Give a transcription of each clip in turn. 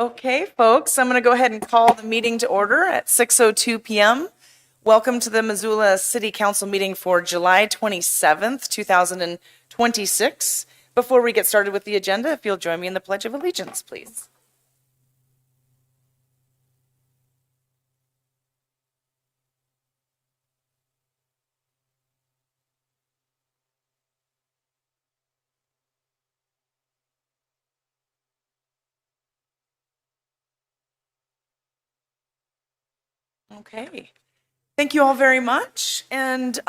Okay, folks, I'm going to go ahead and call the meeting to order at 6:02 p.m. Welcome to the Missoula City Council meeting for July 27th, 2026. Before we get started with the agenda, if you'll join me in the Pledge of Allegiance, please. Okay. Thank you all very much. And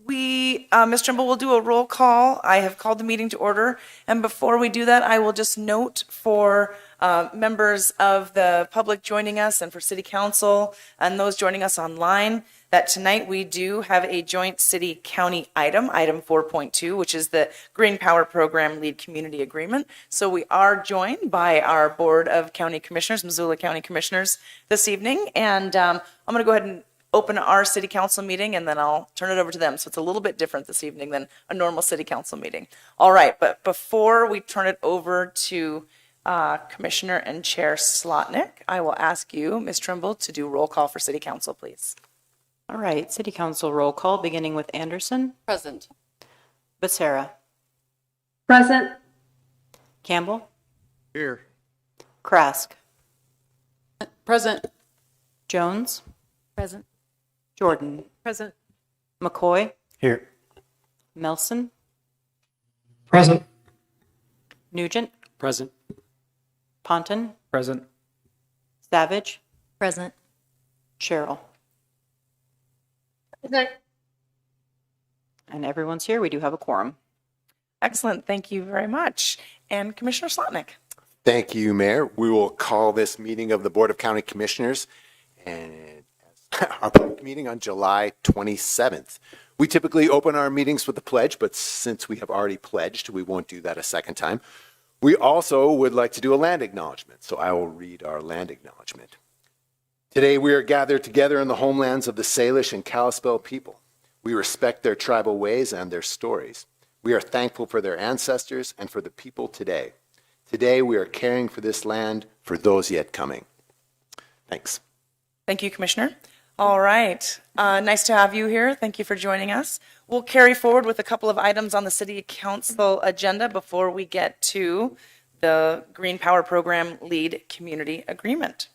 Ms. Trimble will do a roll call. I have called the meeting to order. And before we do that, I will just note for members of the public joining us and for City Council and those joining us online that tonight we do have a joint city-county item 4.2, which is the Green Power Program Lead Community Agreement. So we are joined by our Board of County Commissioners, Missoula County Commissioners, this evening. And I'm going to go ahead and open our city council meeting, and then I'll turn it over to them. So it's a little bit different this evening than a normal city council meeting. All right, but before we turn it over to Commissioner and Chair Slotnick, I will ask you, Ms. Trimble, to do roll call for city council, please. All right, City Council roll call, beginning with Anderson. Present. Becerra. Present. Campbell. Here. Krask. Present. Jones. Present. Jordan. Present. McCoy. Here. Melson. Present. Nugent. Present. Ponton. Present. Savage. Present. Cheryl. And everyone's here. We do have a quorum. Excellent. Thank you very much. And Commissioner Slotnick. Thank you, Mayor. We will call this meeting of the Board of County Commissioners and our public meeting on July 27th. We typically open our meetings with the pledge, but since we have already pledged, we won't do that a second time. We also would like to do a land acknowledgement, so I will read our land acknowledgement. Today we are gathered together in the homelands of the Salish and Kalispel people. We respect their tribal ways and their stories. We are thankful for their ancestors and for the people today. Today we are caring for this land for those yet coming. Thanks. Thank you, Commissioner. All right. Nice to have you here. Thank you for joining us. We'll carry forward with a couple of items on the City Council agenda before we get to the Green Power Program Lead Community Agreement.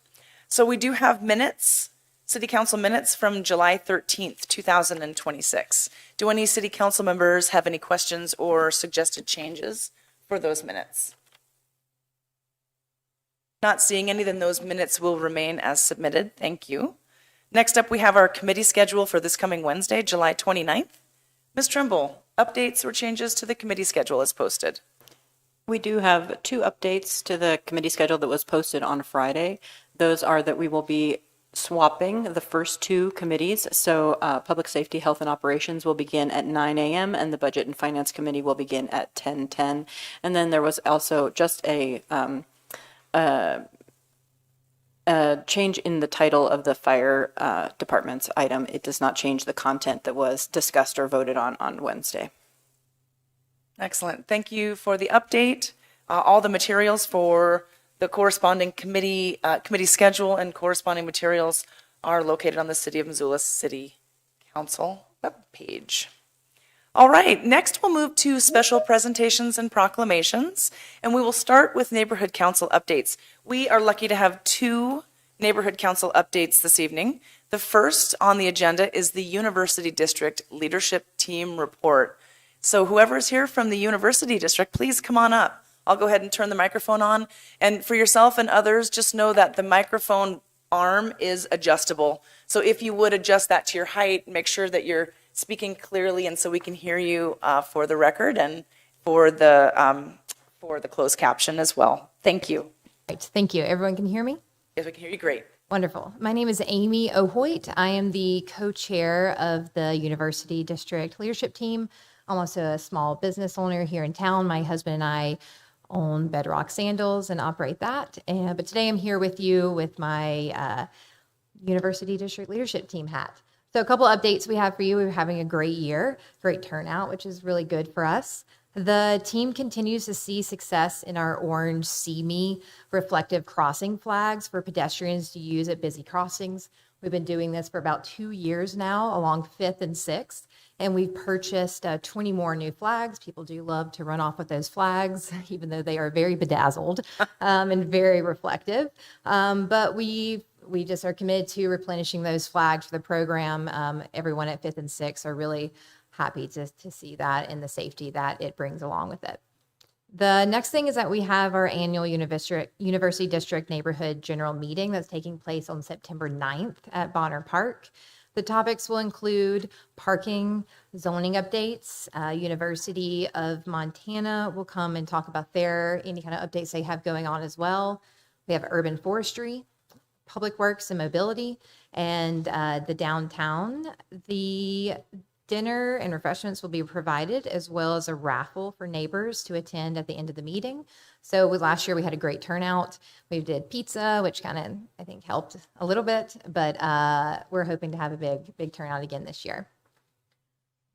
So we do have minutes, City Council minutes from July 13th, 2026. Do any City Council members have any questions or suggested changes for those minutes? Not seeing any, then those minutes will remain as submitted. Thank you. Next up, we have our committee schedule for this coming Wednesday, July 29th. Ms. Trimble, updates or changes to the committee schedule as posted? We do have two updates to the committee schedule that was posted on Friday. Those are that we will be swapping the first two committees. So Public Safety, Health, and Operations will begin at 9 a.m. and the Budget and Finance Committee will begin at 10:10. And then there was also just a change in the title of the fire department's item. It does not change the content that was discussed or voted on Wednesday. Excellent. Thank you for the update. All the materials for the corresponding committee schedule and corresponding materials are located on the City of Missoula City Council webpage. All right, next we'll move to special presentations and proclamations, and we will start with Neighborhood Council updates. We are lucky to have two Neighborhood Council updates this evening. The first on the agenda is the University District Leadership Team Report. So whoever's here from the University District, please come on up. I'll go ahead and turn the microphone on. And for yourself and others, just know that the microphone arm is adjustable. So if you would adjust that to your height, make sure that you're speaking clearly and so we can hear you for the record and for the closed caption as well. Thank you. Right. Thank you. Everyone can hear me? Yes, we can hear you great. Wonderful. My name is Amy Ohoyt. I am the co-chair of the University District Leadership Team. I'm also a small business owner here in town. My husband and I own Bedrock Sandals and operate that. But today I'm here with you with my University District Leadership Team hat. So a couple updates we have for you. We're having a great year, great turnout, which is really good for us. The team continues to see success in our orange See Me reflective crossing flags for pedestrians to use at busy crossings. We've been doing this for about 2 years now along 5th and 6th, and we've purchased 20 more new flags. People do love to run off with those flags, even though they are very bedazzled and very reflective. But we just are committed to replenishing those flags for the program. Everyone at 5th and 6th are really happy to see that and the safety that it brings along with it. The next thing is that we have our annual University District Neighborhood General Meeting that's taking place on September 9th at Bonner Park. The topics will include parking, zoning updates. University of Montana will come and talk about any kind of updates they have going on as well. We have urban forestry, public works and mobility, and the downtown. The dinner and refreshments will be provided, as well as a raffle for neighbors to attend at the end of the meeting. So last year we had a great turnout. We did pizza, which kind of, I think, helped a little bit, but we're hoping to have a big turnout again this year.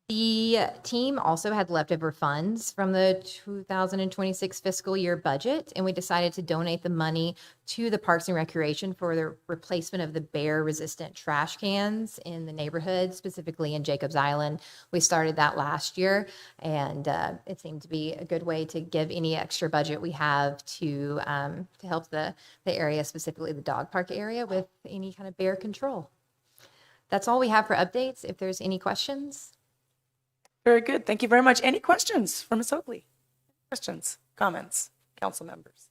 The team also had leftover funds from the 2026 fiscal year budget, and we decided to donate the money to the Parks and Recreation for the replacement of the bear-resistant trash cans in the neighborhood, specifically in Jacobs Island. We started that last year, and it seemed to be a good way to give any extra budget we have to help the area, specifically the dog park area, with any kind of bear control. That's all we have for updates. If there's any questions. Very good. Thank you very much. Any questions from Ms. Oakley? Questions, comments, council members?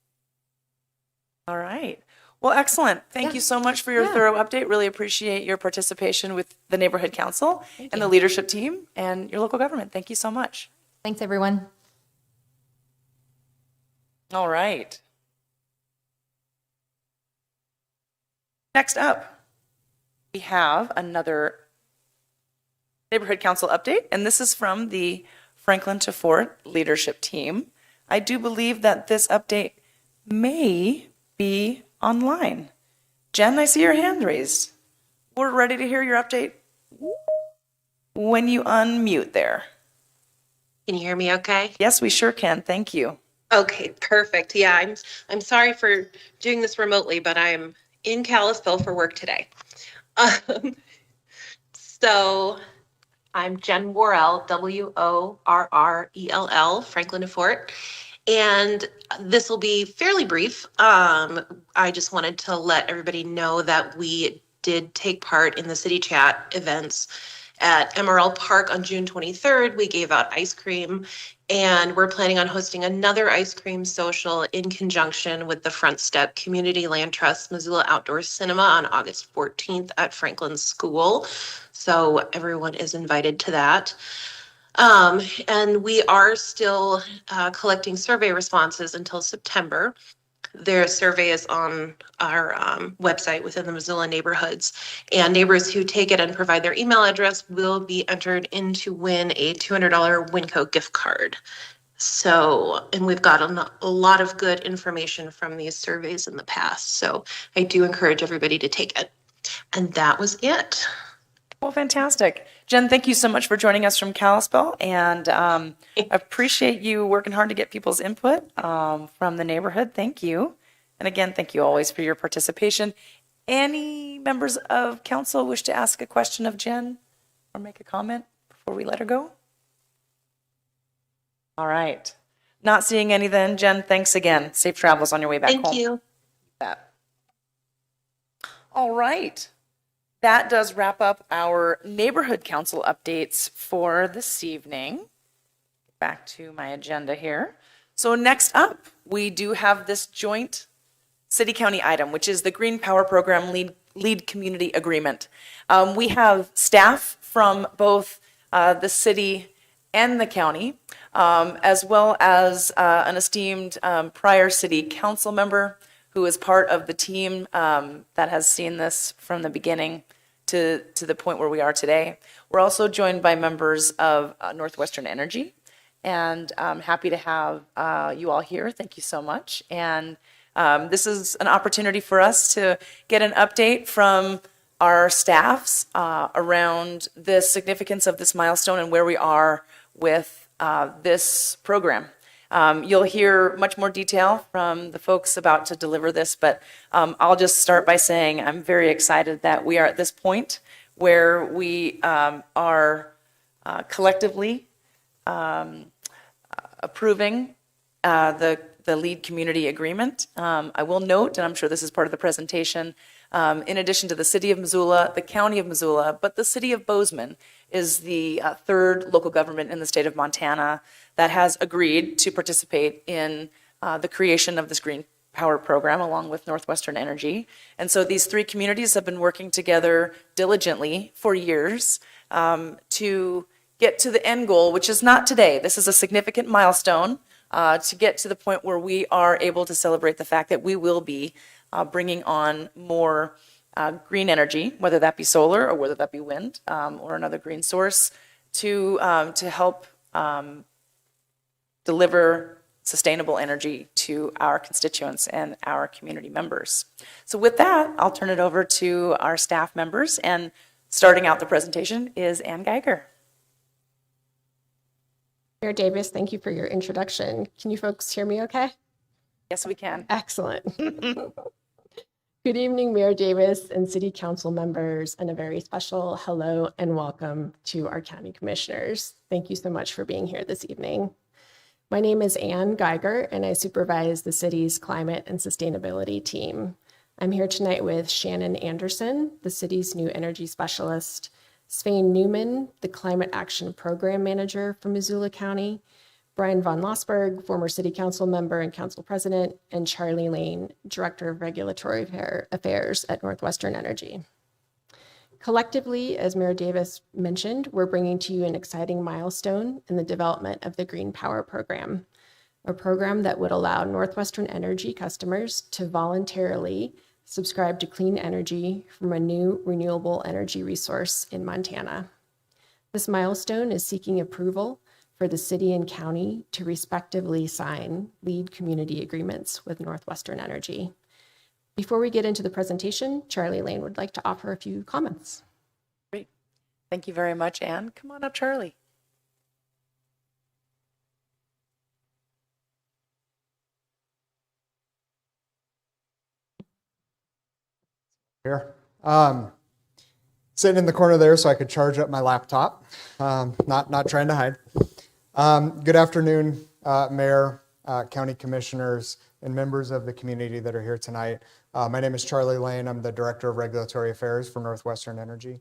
All right. Well, excellent. Thank you so much for your thorough update. Really appreciate your participation with the Neighborhood Council and the leadership team and your local government. Thank you so much. Thanks, everyone. All right. Next up, we have another Neighborhood Council update, and this is from the Franklin to Fort leadership team. I do believe that this update may be online. Jen, I see your hand raised. We're ready to hear your update when you unmute there. Can you hear me okay? Yes, we sure can. Thank you. Okay, perfect. Yeah, I'm sorry for doing this remotely, but I'm in Kalispell for work today. So I'm Jen Worrell, Worrell, Franklin to Fort, and this will be fairly brief. I just wanted to let everybody know that we did take part in the city chat events at Emerald Park on June 23rd. We gave out ice cream, and we're planning on hosting another ice cream social in conjunction with the Front Step Community Land Trust Missoula Outdoor Cinema on August 14th at Franklin School. So everyone is invited to that. And we are still collecting survey responses until September. Their survey is on our website within the Missoula neighborhoods, and neighbors who take it and provide their email address will be entered in to win a $200 Winco gift card. So, and we've got a lot of good information from these surveys in the past. So I do encourage everybody to take it. And that was it. Well, fantastic. Jen, thank you so much for joining us from Kalispell, and appreciate you working hard to get people's input from the neighborhood. Thank you. And again, thank you always for your participation. Any members of council wish to ask a question of Jen or make a comment before we let her go? All right. Not seeing any then. Jen, thanks again. Safe travels on your way back home. Thank you. All right. That does wrap up our neighborhood council updates for this evening. Back to my agenda here. So next up, we do have this joint city-county item, which is the Green Power Program Lead Community Agreement. We have staff from both the city and the county, as well as an esteemed prior city council member who is part of the team that has seen this from the beginning to the point where we are today. We're also joined by members of Northwestern Energy, and I'm happy to have you all here. Thank you so much. And this is an opportunity for us to get an update from our staffs around the significance of this milestone and where we are with this program. You'll hear much more detail from the folks about to deliver this, but I'll just start by saying I'm very excited that we are at this point where we are collectively approving the lead community agreement. I will note, and I'm sure this is part of the presentation, in addition to the city of Missoula, the county of Missoula, but the city of Bozeman is the third local government in the state of Montana that has agreed to participate in the creation of this green power program along with Northwestern Energy. And so these three communities have been working together diligently for years to get to the end goal, which is not today. This is a significant milestone to get to the point where we are able to celebrate the fact that we will be bringing on more green energy, whether that be solar or whether that be wind or another green source, to help deliver sustainable energy to our constituents and our community members. So with that, I'll turn it over to our staff members, and starting out the presentation is Ann Geiger. Mayor Davis, thank you for your introduction. Can you folks hear me okay? Yes, we can. Excellent. Good evening, Mayor Davis and City Council members, and a very special hello and welcome to our county commissioners. Thank you so much for being here this evening. My name is Ann Geiger, and I supervise the city's climate and sustainability team. I'm here tonight with Shannon Anderson, the city's new energy specialist, Svein Newman, the Climate Action Program Manager for Missoula County, Brian von Lossberg, former City Council member and Council President, and Charlie Lane, Director of Regulatory Affairs at Northwestern Energy. Collectively, as Mayor Davis mentioned, we're bringing to you an exciting milestone in the development of the Green Power Program, a program that would allow Northwestern Energy customers to voluntarily subscribe to clean energy from a new renewable energy resource in Montana. This milestone is seeking approval for the city and county to respectively sign lead community agreements with Northwestern Energy. Before we get into the presentation, Charlie Lane would like to offer a few comments. Great. Thank you very much, Ann. Come on up, Charlie. Here. Sitting in the corner there so I could charge up my laptop. Not trying to hide. Good afternoon, Mayor, County Commissioners, and members of the community that are here tonight. My name is Charlie Lane. I'm the Director of Regulatory Affairs for Northwestern Energy.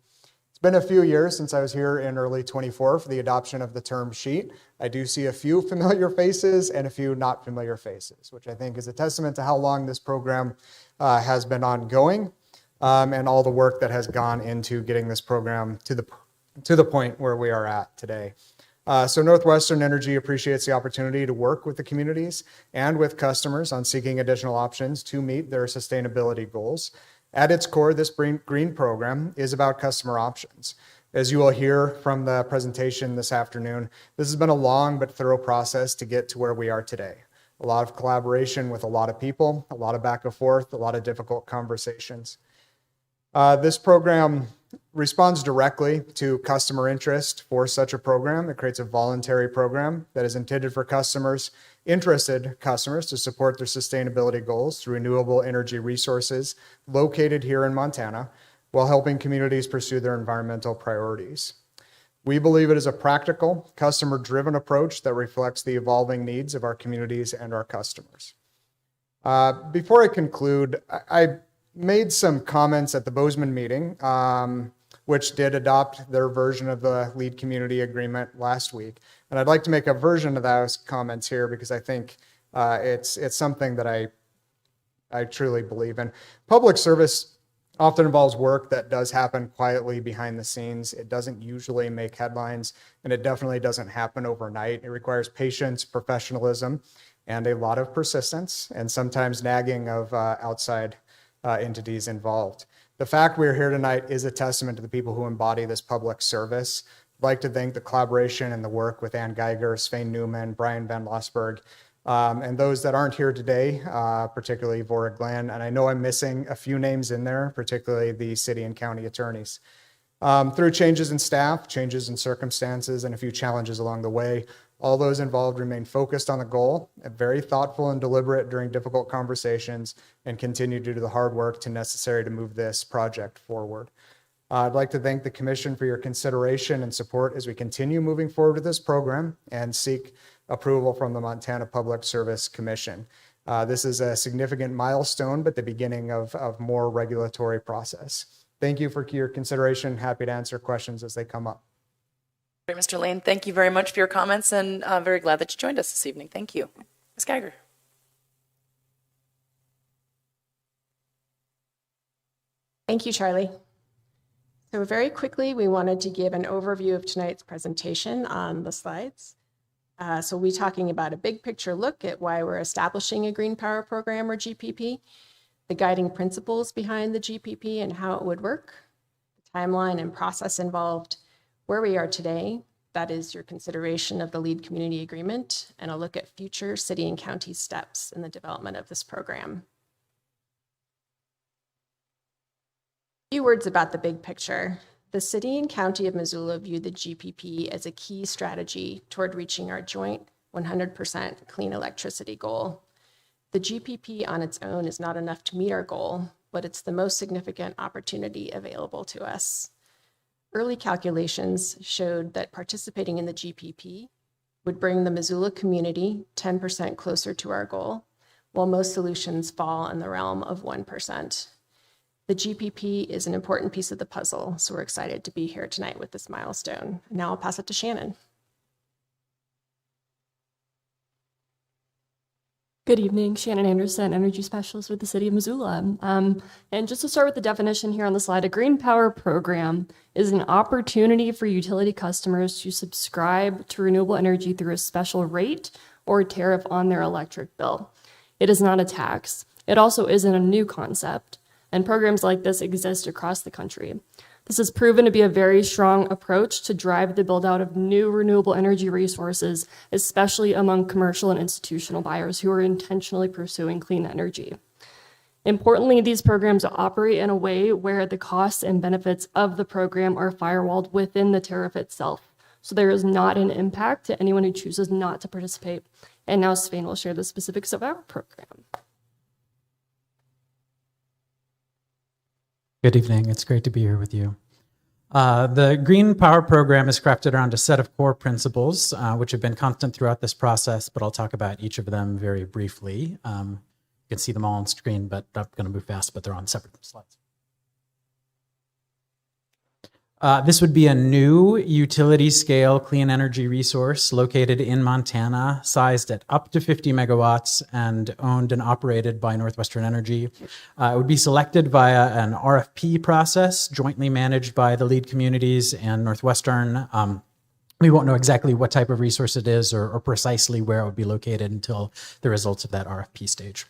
It's been a few years since I was here in early 24 for the adoption of the term sheet. I do see a few familiar faces and a few not familiar faces, which I think is a testament to how long this program has been ongoing and all the work that has gone into getting this program to the point where we are at today. So Northwestern Energy appreciates the opportunity to work with the communities and with customers on seeking additional options to meet their sustainability goals. At its core, this green program is about customer options. As you will hear from the presentation this afternoon, this has been a long but thorough process to get to where we are today. A lot of collaboration with a lot of people, a lot of back and forth, a lot of difficult conversations. This program responds directly to customer interest for such a program. It creates a voluntary program that is intended for interested customers to support their sustainability goals through renewable energy resources located here in Montana, while helping communities pursue their environmental priorities. We believe it is a practical, customer-driven approach that reflects the evolving needs of our communities and our customers. Before I conclude, I made some comments at the Bozeman meeting, which did adopt their version of the lead community agreement last week. And I'd like to make a version of those comments here because I think it's something that I truly believe in. Public service often involves work that does happen quietly behind the scenes. It doesn't usually make headlines, and it definitely doesn't happen overnight. It requires patience, professionalism, and a lot of persistence, and sometimes nagging of outside entities involved. The fact we're here tonight is a testament to the people who embody this public service. I'd like to thank the collaboration and the work with Ann Geiger, Svein Newman, Brian van Lossberg, and those that aren't here today, particularly Vora Glenn. And I know I'm missing a few names in there, particularly the city and county attorneys. Through changes in staff, changes in circumstances, and a few challenges along the way, All those involved remain focused on the goal, and very thoughtful and deliberate during difficult conversations, and continue to do the hard work necessary to move this project forward. I'd like to thank the Commission for your consideration and support as we continue moving forward with this program and seek approval from the Montana Public Service Commission. This is a significant milestone, but the beginning of more regulatory process. Thank you for your consideration. Happy to answer questions as they come up. Great, Mr. Lane, thank you very much for your comments, and very glad that you joined us this evening. Thank you. Ms. Geiger. Thank you, Charlie. So very quickly, we wanted to give an overview of tonight's presentation on the slides. So we'll be talking about a big picture look at why we're establishing a Green Power Program, or GPP, the guiding principles behind the GPP and how it would work, the timeline and process involved, where we are today, that is your consideration of the lead community agreement, and a look at future city and county steps in the development of this program. A few words about the big picture. The City and County of Missoula view the GPP as a key strategy toward reaching our joint 100% clean electricity goal. The GPP on its own is not enough to meet our goal, but it's the most significant opportunity available to us. Early calculations showed that participating in the GPP would bring the Missoula community 10% closer to our goal, while most solutions fall in the realm of 1%. The GPP is an important piece of the puzzle, so we're excited to be here tonight with this milestone. Now I'll pass it to Shannon. Good evening, Shannon Anderson, Energy Specialist with the City of Missoula. And just to start with the definition here on the slide, a Green Power Program is an opportunity for utility customers to subscribe to renewable energy through a special rate or tariff on their electric bill. It is not a tax. It also isn't a new concept, and programs like this exist across the country. This has proven to be a very strong approach to drive the build out of new renewable energy resources, especially among commercial and institutional buyers who are intentionally pursuing clean energy. Importantly, these programs operate in a way where the costs and benefits of the program are firewalled within the tariff itself. So there is not an impact to anyone who chooses not to participate. And now Svein will share the specifics of our program. Good evening. It's great to be here with you. The Green Power Program is crafted around a set of core principles, which have been constant throughout this process, but I'll talk about each of them very briefly. You can see them all on screen, but I'm going to move fast, but they're on separate slides. This would be a new utility-scale clean energy resource located in Montana, sized at up to 50 megawatts and owned and operated by Northwestern Energy. It would be selected via an RFP process jointly managed by the lead communities and Northwestern. We won't know exactly what type of resource it is or precisely where it would be located until the results of that RFP stage.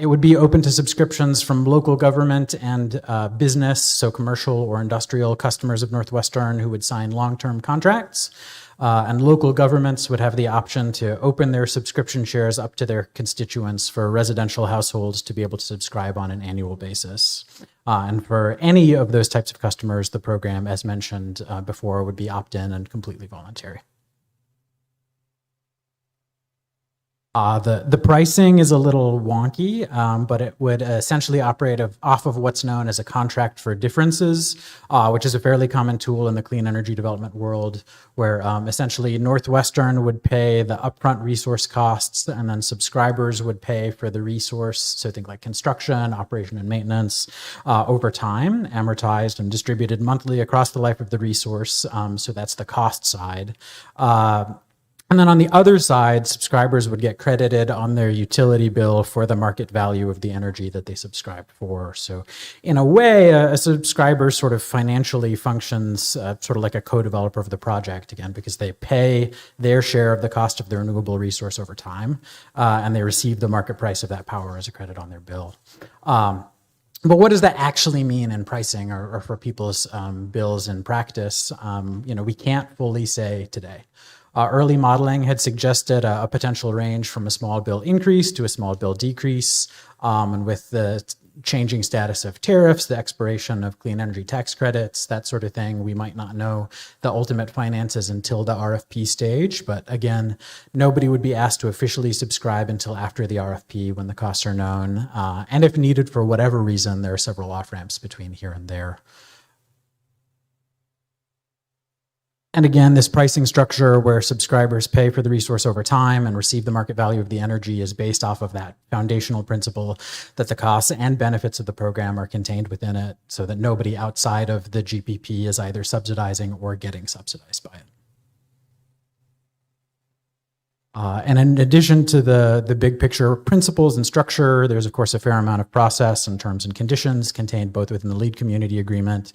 It would be open to subscriptions from local government and business, so commercial or industrial customers of Northwestern who would sign long-term contracts. And local governments would have the option to open their subscription shares up to their constituents for residential households to be able to subscribe on an annual basis. And for any of those types of customers, the program, as mentioned before, would be opt-in and completely voluntary. The pricing is a little wonky, but it would essentially operate off of what's known as a contract for differences, which is a fairly common tool in the clean energy development world, where essentially Northwestern would pay the upfront resource costs, and then subscribers would pay for the resource, so think like construction, operation, and maintenance, over time, amortized and distributed monthly across the life of the resource. So that's the cost side. And then on the other side, subscribers would get credited on their utility bill for the market value of the energy that they subscribed for. So in a way, a subscriber sort of financially functions sort of like a co-developer of the project, again, because they pay their share of the cost of the renewable resource over time, and they receive the market price of that power as a credit on their bill. But what does that actually mean in pricing or for people's bills in practice? We can't fully say today. Early modeling had suggested a potential range from a small bill increase to a small bill decrease. And with the changing status of tariffs, the expiration of clean energy tax credits, that sort of thing. We might not know the ultimate finances until the RFP stage, but again, nobody would be asked to officially subscribe until after the RFP when the costs are known. And if needed for whatever reason, there are several off-ramps between here and there. And again, this pricing structure where subscribers pay for the resource over time and receive the market value of the energy is based off of that foundational principle that the costs and benefits of the program are contained within it, so that nobody outside of the GPP is either subsidizing or getting subsidized by it. And in addition to the big picture principles and structure, there's of course a fair amount of process and terms and conditions contained both within the lead community agreement,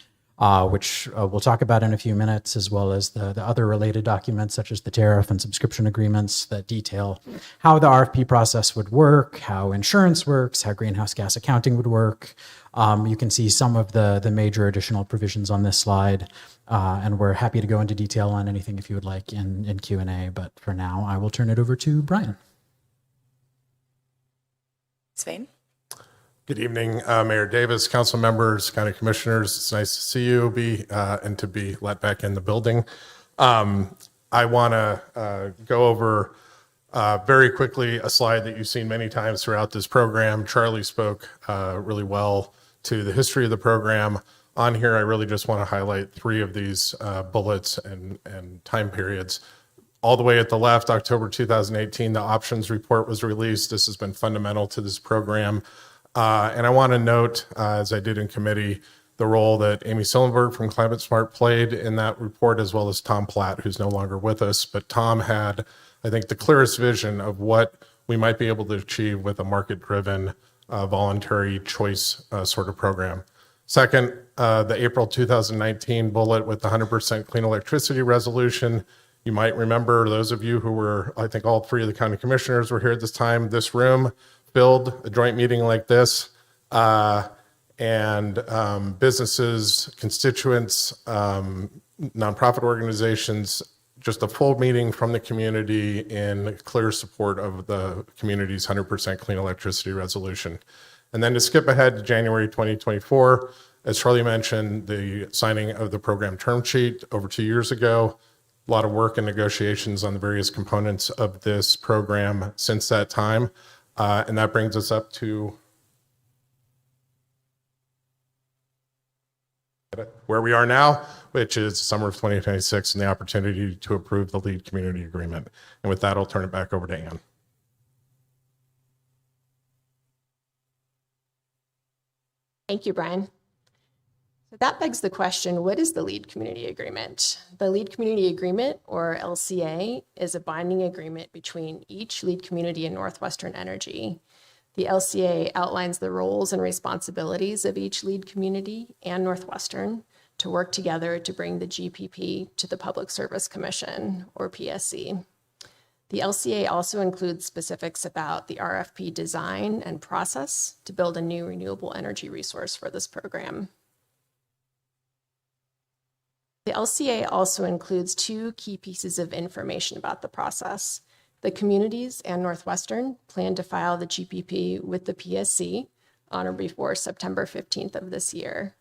which we'll talk about in a few minutes, as well as the other related documents such as the tariff and subscription agreements that detail how the RFP process would work, how insurance works, how greenhouse gas accounting would work. You can see some of the major additional provisions on this slide, and we're happy to go into detail on anything if you would like in Q&A, but for now, I will turn it over to Brian. Svein? Good evening, Mayor Davis, council members, county commissioners. It's nice to see you and to be let back in the building. I want to go over very quickly a slide that you've seen many times throughout this program. Charlie spoke really well to the history of the program. On here, I really just want to highlight three of these bullets and time periods. All the way at the left, October 2018, the options report was released. This has been fundamental to this program. And I want to note, as I did in committee, the role that Amy Sillenberg from Climate Smart played in that report, as well as Tom Platt, who's no longer with us. But Tom had, I think, the clearest vision of what we might be able to achieve with a market-driven, voluntary choice sort of program. Second, the April 2019 bullet with the 100% clean electricity resolution. You might remember, those of you who were, I think all three of the county commissioners were here at this time, this room filled a joint meeting like this, and businesses, constituents, nonprofit organizations, just a full meeting from the community in clear support of the community's 100% clean electricity resolution. And then to skip ahead to January 2024, as Charlie mentioned, the signing of the program term sheet over 2 years ago, a lot of work and negotiations on the various components of this program since that time. And that brings us up to where we are now, which is summer of 2026, and the opportunity to approve the lead community agreement. And with that, I'll turn it back over to Ann. Thank you, Brian. So that begs the question, what is the lead community agreement? The lead community agreement, or LCA, is a binding agreement between each lead community and Northwestern Energy. The LCA outlines the roles and responsibilities of each lead community and Northwestern to work together to bring the GPP to the Public Service Commission, or PSC. The LCA also includes specifics about the RFP design and process to build a new renewable energy resource for this program. The LCA also includes two key pieces of information about the process. The communities and Northwestern plan to file the GPP with the PSC on or before September 15th of this year.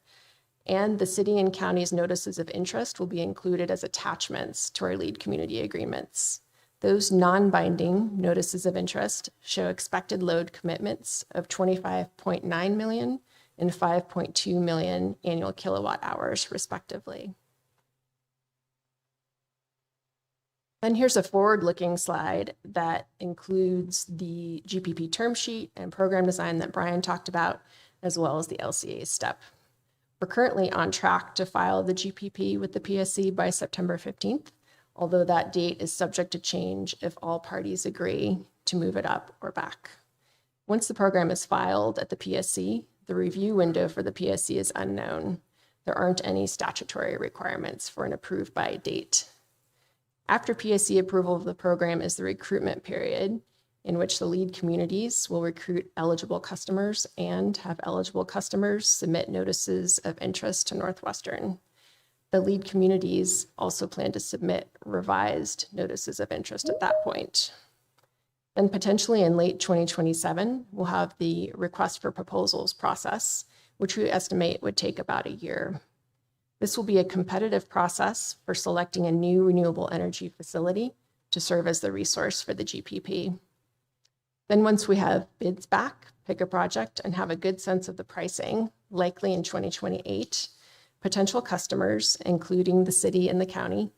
And the city and county's notices of interest will be included as attachments to our lead community agreements. Those non-binding notices of interest show expected load commitments of 25.9 million and 5.2 million annual kilowatt hours, respectively. Then here's a forward-looking slide that includes the GPP term sheet and program design that Brian talked about, as well as the LCA step. We're currently on track to file the GPP with the PSC by September 15th, although that date is subject to change if all parties agree to move it up or back. Once the program is filed at the PSC, the review window for the PSC is unknown. There aren't any statutory requirements for an approved by date. After PSC approval of the program is the recruitment period, in which the lead communities will recruit eligible customers and have eligible customers submit notices of interest to Northwestern. The lead communities also plan to submit revised notices of interest at that point. Then potentially in late 2027, we'll have the request for proposals process, which we estimate would take about a year. This will be a competitive process for selecting a new renewable energy facility to serve as the resource for the GPP. Then once we have bids back, pick a project and have a good sense of the pricing, likely in 2028, potential customers, including the city and the county,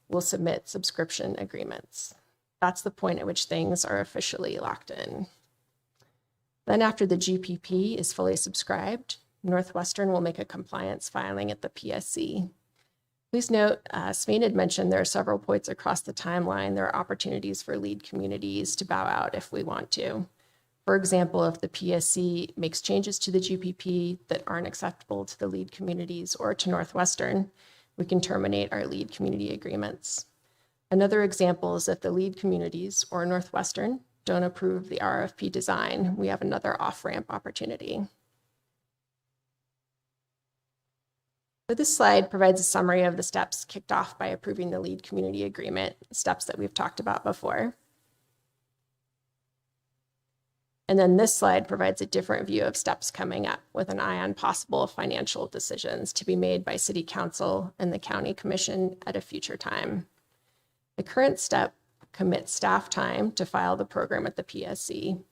will submit subscription agreements. That's the point at which things are officially locked in. Then after the GPP is fully subscribed, Northwestern will make a compliance filing at the PSC. Please note, Svein had mentioned there are several points across the timeline. There are opportunities for lead communities to bow out if we want to. For example, if the PSC makes changes to the GPP that aren't acceptable to the lead communities or to Northwestern, we can terminate our lead community agreements. Another example is if the lead communities or Northwestern don't approve the RFP design, we have another off-ramp opportunity. So this slide provides a summary of the steps kicked off by approving the lead community agreement, steps that we've talked about before. And then this slide provides a different view of steps coming up with an eye on possible financial decisions to be made by City Council and the County Commission at a future time. The current step commits staff time to file the program at the PSC.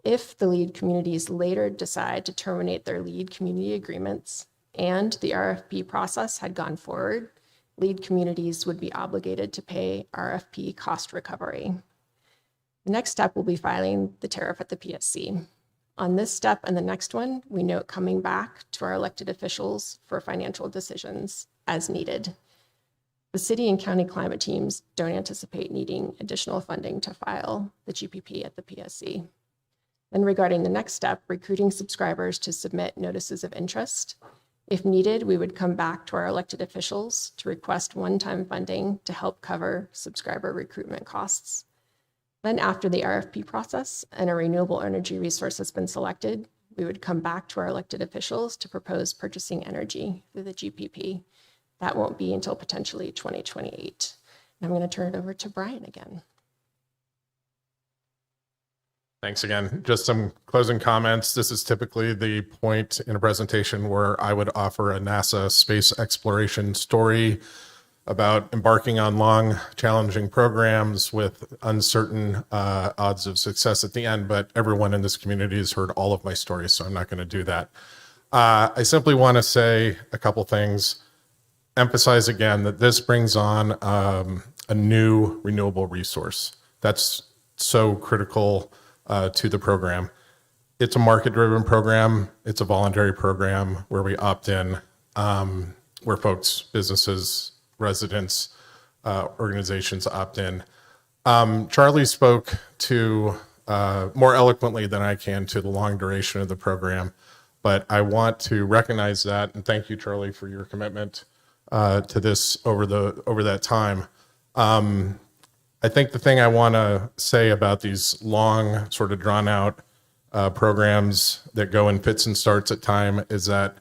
If the lead communities later decide to terminate their lead community agreements and the RFP process had gone forward, lead communities would be obligated to pay RFP cost recovery. The next step will be filing the tariff at the PSC. On this step and the next one, we note coming back to our elected officials for financial decisions as needed. The city and county climate teams don't anticipate needing additional funding to file the GPP at the PSC. Then regarding the next step, recruiting subscribers to submit notices of interest. If needed, we would come back to our elected officials to request one-time funding to help cover subscriber recruitment costs. Then after the RFP process and a renewable energy resource has been selected, we would come back to our elected officials to propose purchasing energy through the GPP. That won't be until potentially 2028. And I'm going to turn it over to Brian again. Thanks again. Just some closing comments. This is typically the point in a presentation where I would offer a NASA space exploration story about embarking on long, challenging programs with uncertain odds of success at the end, but everyone in this community has heard all of my stories, so I'm not going to do that. I simply want to say a couple things. Emphasize again that this brings on a new renewable resource. That's so critical to the program. It's a market-driven program. It's a voluntary program where we opt in, where folks, businesses, residents, organizations opt in. Charlie spoke to more eloquently than I can to the long duration of the program, but I want to recognize that and thank you, Charlie, for your commitment to this over that time. I think the thing I want to say about these long, sort of drawn out programs that go in fits and starts at time is that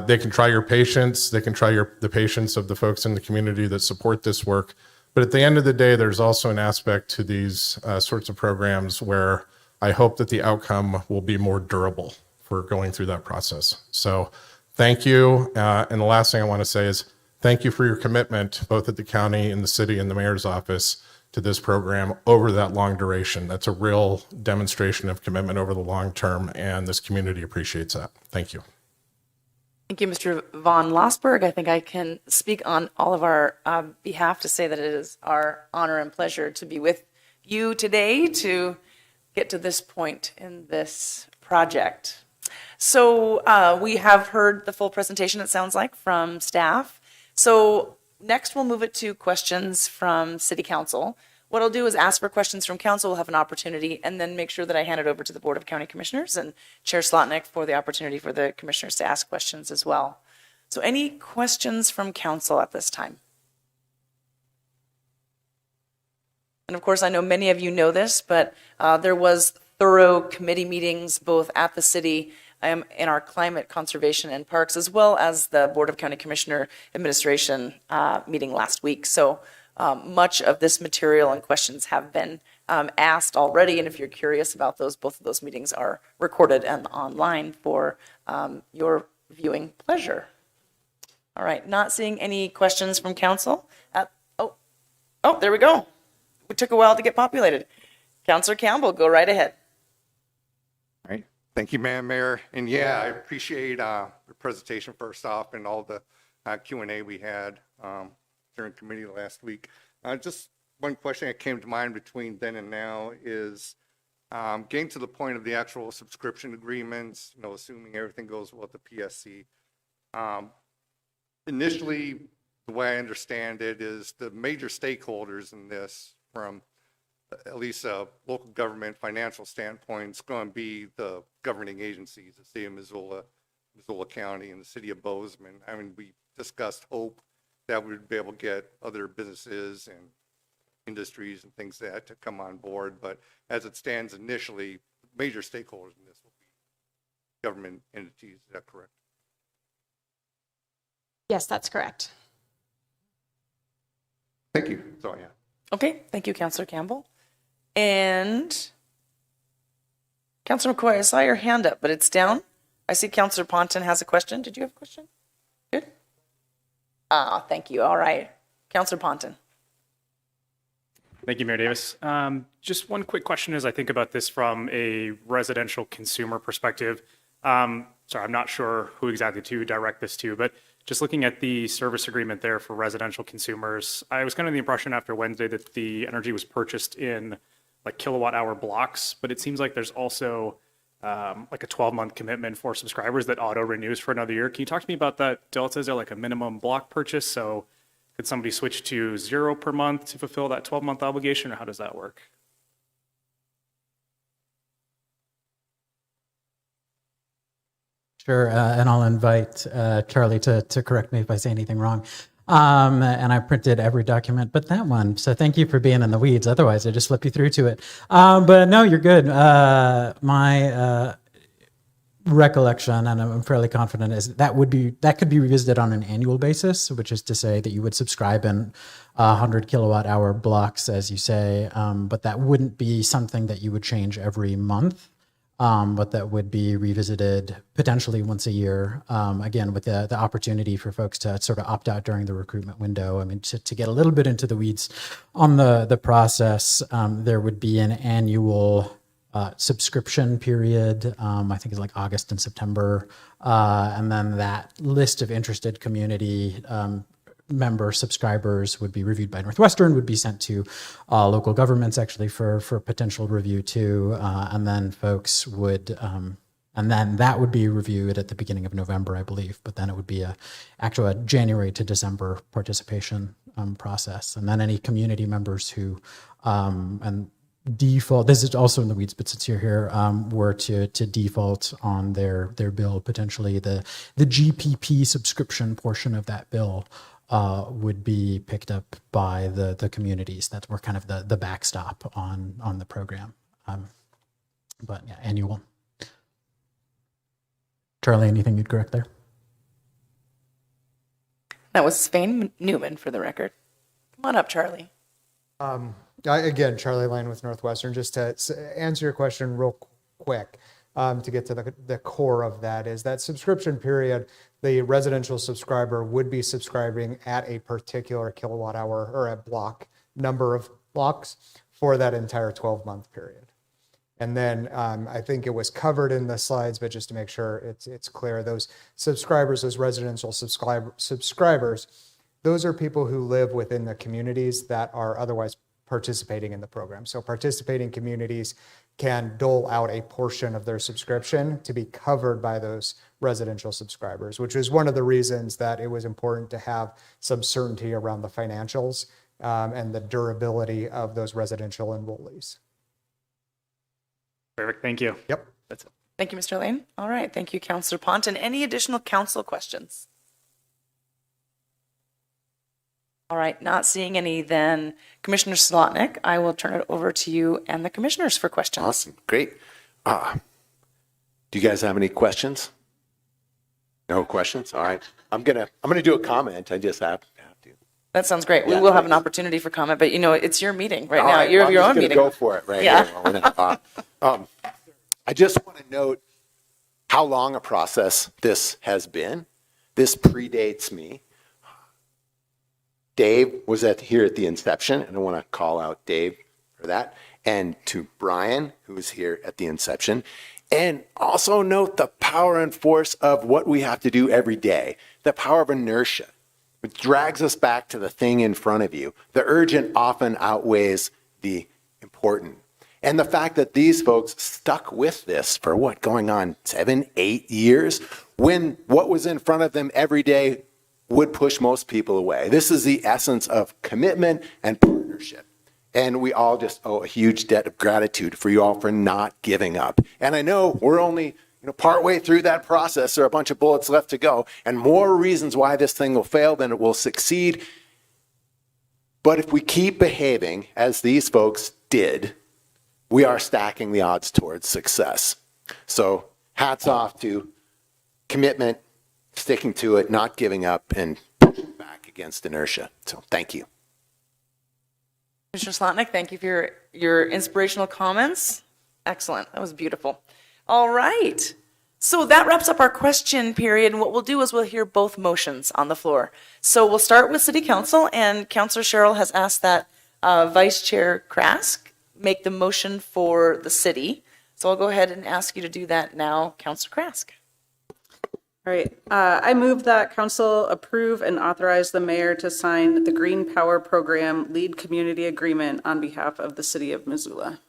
they can try your patience, they can try the patience of the folks in the community that support this work. But at the end of the day, there's also an aspect to these sorts of programs where I hope that the outcome will be more durable for going through that process. So thank you. And the last thing I want to say is thank you for your commitment, both at the county and the city and the mayor's office, to this program over that long duration. That's a real demonstration of commitment over the long term, and this community appreciates that. Thank you. Thank you, Mr. Von Lossberg. I think I can speak on all of our behalf to say that it is our honor and pleasure to be with you today to get to this point in this project. So we have heard the full presentation, it sounds like, from staff. So next we'll move it to questions from City Council. What I'll do is ask for questions from council, we'll have an opportunity, and then make sure that I hand it over to the Board of County Commissioners and Chair Slotnick for the opportunity for the commissioners to ask questions as well. So any questions from council at this time? And of course, I know many of you know this, but there was thorough committee meetings both at the city in our climate conservation and parks, as well as the Board of County Commissioner Administration meeting last week. So much of this material and questions have been asked already, and if you're curious about those, both of those meetings are recorded and online for your viewing pleasure. All right, not seeing any questions from council. Oh, there we go. It took a while to get populated. Councillor Campbell, go right ahead. All right. Thank you, Mayor. And yeah, I appreciate the presentation first off and all the Q&A we had during committee last week. Just one question that came to mind between then and now is getting to the point of the actual subscription agreements, assuming everything goes well with the PSC. Initially, the way I understand it is the major stakeholders in this, from at least a local government financial standpoint, is going to be the governing agencies, the city of Missoula, Missoula County, and the city of Bozeman. I mean, we discussed hope that we'd be able to get other businesses and industries and things like that to come on board. But as it stands initially, major stakeholders in this will be government entities. Is that correct? Yes, that's correct. Thank you. That's all I have. Okay, thank you, Councillor Campbell. And Councillor McCoy, I saw your hand up, but it's down. I see Councillor Ponton has a question. Did you have a question? Good. Thank you. All right. Councillor Ponton. Thank you, Mayor Davis. Just one quick question as I think about this from a residential consumer perspective. Sorry, I'm not sure who exactly to direct this to, but just looking at the service agreement there for residential consumers, I was kind of the impression after Wednesday that the energy was purchased in like kilowatt hour blocks, but it seems like there's also like a 12-month commitment for subscribers that auto renews for another year. Can you talk to me about that delta? Is there like a minimum block purchase? So could somebody switch to 0 per month to fulfill that 12-month obligation, or how does that work? Sure, and I'll invite Charlie to correct me if I say anything wrong. And I printed every document but that one. So thank you for being in the weeds. Otherwise, I just flip you through to it. But no, you're good. My recollection, and I'm fairly confident, is that could be revisited on an annual basis, which is to say that you would subscribe in 100 kilowatt hour blocks, as you say, but that wouldn't be something that you would change every month. But that would be revisited potentially once a year, again, with the opportunity for folks to sort of opt out during the recruitment window. I mean, to get a little bit into the weeds on the process, there would be an annual subscription period, I think it's like August and September, and then that list of interested community member subscribers would be reviewed by Northwestern, would be sent to local governments actually for potential review too, and then folks would, and then that would be reviewed at the beginning of November, I believe, but then it would be a January to December participation process, and then any community members who, and default, this is also in the weeds, but since you're here, were to default on their bill, potentially the GPP subscription portion of that bill would be picked up by the communities that were kind of the backstop on the program. But yeah, annual. Charlie, anything you'd correct there? That was Sven Newman for the record. Come on up, Charlie. Again, Charlie Lane with Northwestern, just to answer your question real quick, to get to the core of that, is that subscription period, the residential subscriber would be subscribing at a particular kilowatt hour or a block, number of blocks for that entire 12-month period. And then I think it was covered in the slides, but just to make sure it's clear, those subscribers, those residential subscribers, those are people who live within the communities that are otherwise participating in the program. So participating communities can dole out a portion of their subscription to be covered by those residential subscribers, which is one of the reasons that it was important to have some certainty around the financials and the durability of those residential enrollees. Perfect. Thank you. Yep. That's it. Thank you, Mr. Lane. All right. Thank you, Councillor Ponton. Any additional council questions? All right. Not seeing any, then Commissioner Slotnick, I will turn it over to you and the commissioners for questions. Awesome. Great. Do you guys have any questions? No questions? All right. I'm gonna do a comment. I just have to. That sounds great. We Yeah, will have thanks. an opportunity for comment, but it's your meeting right All now. right, You well, have I'm your just own gonna meeting. Go for it right Yeah. here. I just want to note how long a process this has been. This predates me. Dave was here at the inception, and I want to call out Dave for that, and to Brian, who was here at the inception, and also note the power and force of what we have to do every day, the power of inertia. It drags us back to the thing in front of you. The urgent often outweighs the important. And the fact that these folks stuck with this for going on 7, 8 years, when what was in front of them every day would push most people away. This is the essence of commitment and partnership. And we all just owe a huge debt of gratitude for you all for not giving up. And I know we're only partway through that process. There are a bunch of bullets left to go, and more reasons why this thing will fail than it will succeed. But if we keep behaving as these folks did, we are stacking the odds towards success. So hats off to commitment, sticking to it, not giving up, and pushing back against inertia. So thank you. Commissioner Slotnick, thank you for your inspirational comments. Excellent. That was beautiful. All right. So that wraps up our question period. And what we'll do is we'll hear both motions on the floor. So we'll start with City Council, and Councilor Sherrill has asked that Vice Chair Krask make the motion for the city. So I'll go ahead and ask you to do that now, Councilor Krask. All right. I move that council approve and authorize the mayor to sign the Green Power Program Lead Community Agreement on behalf of the city of Missoula.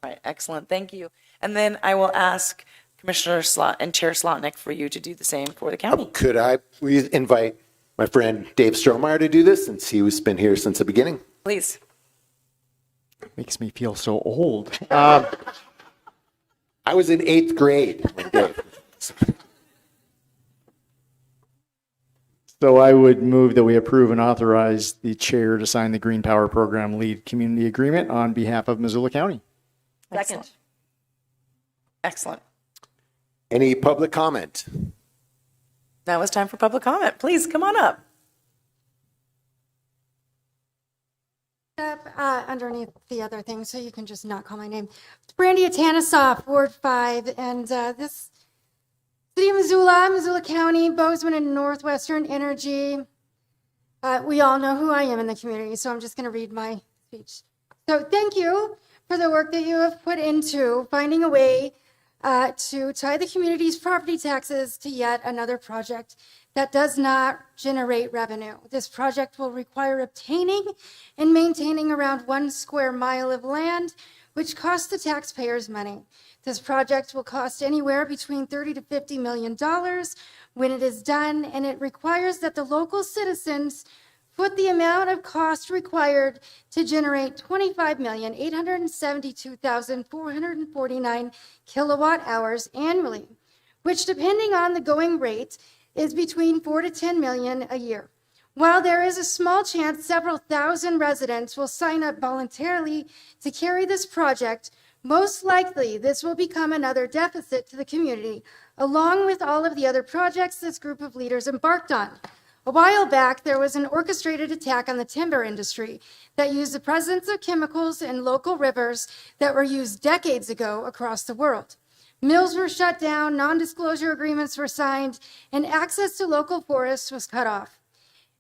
All right, excellent. Thank you. And then I will ask Commissioner Slot and Chair Slotnick for you to do the same for the county. Could I please invite my friend Dave Strohmeyer to do this, since he's been here since the beginning? Please. Makes me feel so old. I was in 8th grade when Dave. So I would move that we approve and authorize the chair to sign the Green Power Program Lead Community Agreement on behalf of Missoula County. Second. Excellent. Any public comment? Now it's time for public comment. Please come on up. Underneath the other thing, so you can just not call my name. It's Brandy Atanasoff, Ward 5, and this City of Missoula, Missoula County, Bozeman, and Northwestern Energy. We all know who I am in the community, so I'm just going to read my speech. So thank you for the work that you have put into finding a way to tie the community's property taxes to yet another project that does not generate revenue. This project will require obtaining and maintaining around 1 square mile of land, which costs the taxpayers money. This project will cost anywhere between $30 to $50 million when it is done, and it requires that the local citizens put the amount of cost required to generate 25,872,449 kilowatt hours annually, which, depending on the going rate, is between 4 to 10 million a year. While there is a small chance several thousand residents will sign up voluntarily to carry this project, most likely this will become another deficit to the community, along with all of the other projects this group of leaders embarked on. A while back, there was an orchestrated attack on the timber industry that used the presence of chemicals in local rivers that were used decades ago across the world. Mills were shut down, non-disclosure agreements were signed, and access to local forests was cut off.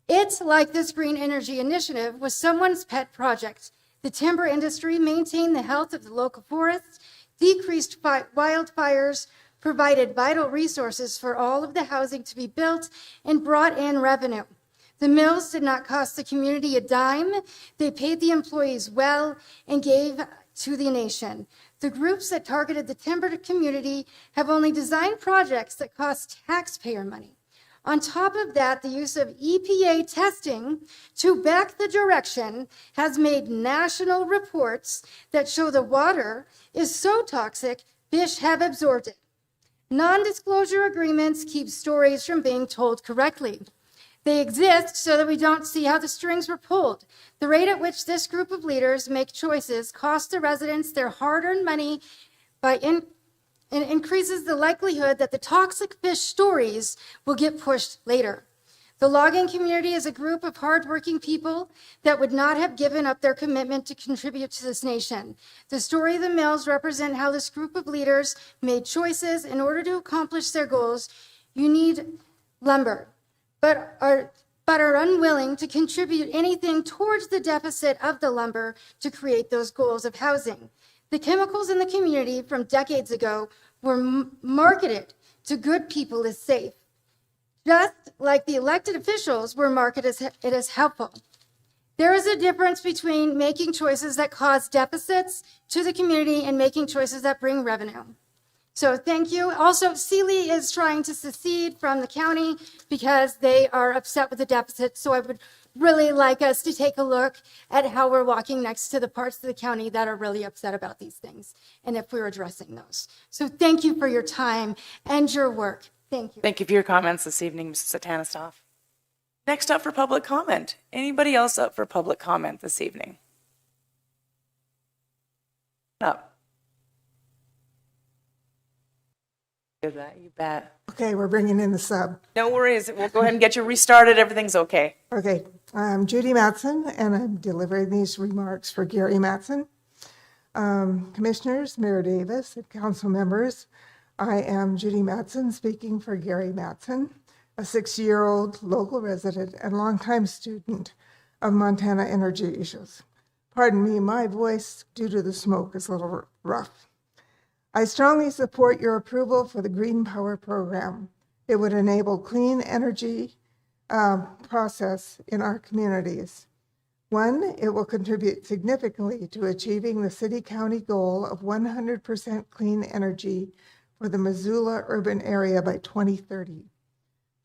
It, like this green energy initiative, was someone's pet project. The timber industry maintained the health of the local forests, decreased wildfires, provided vital resources for all of the housing to be built, and brought in revenue. The mills did not cost the community a dime. They paid the employees well and gave to the nation. The groups that targeted the timber community have only designed projects that cost taxpayer money. On top of that, the use of EPA testing to back the direction has made national reports that show the water is so toxic, fish have absorbed it. Non-disclosure agreements keep stories from being told correctly. They exist so that we don't see how the strings were pulled. The rate at which this group of leaders make choices costs the residents their hard-earned money and increases the likelihood that the toxic fish stories will get pushed later. The logging community is a group of hardworking people that would not have given up their commitment to contribute to this nation. The story of the mills represent how this group of leaders made choices in order to accomplish their goals. You need lumber, but are unwilling to contribute anything towards the deficit of the lumber to create those goals of housing. The chemicals in the community from decades ago were marketed to good people as safe, just like the elected officials were marketed as helpful. There is a difference between making choices that cause deficits to the community and making choices that bring revenue. So thank you. Also, Sealy is trying to secede from the county because they are upset with the deficit. So I would really like us to take a look at how we're walking next to the parts of the county that are really upset about these things and if we're addressing those. So thank you for your time and your work. Thank you. Thank you for your comments this evening, Mrs. Satanistoff. Next up for public comment. Anybody else up for public comment this evening? Up. You bet. Okay, we're bringing in the sub. No worries. We'll go ahead and get you restarted. Everything's okay. Okay, I'm Judy Matson, and I'm delivering these remarks for Gary Matson. Commissioners, Mayor Davis, and council members, I am Judy Matson speaking for Gary Matson, a 6-year-old local resident and longtime student of Montana energy issues. Pardon me, my voice, due to the smoke, is a little rough. I strongly support your approval for the Green Power Program. It would enable clean energy process in our communities. 1, it will contribute significantly to achieving the city-county goal of 100% clean energy for the Missoula urban area by 2030.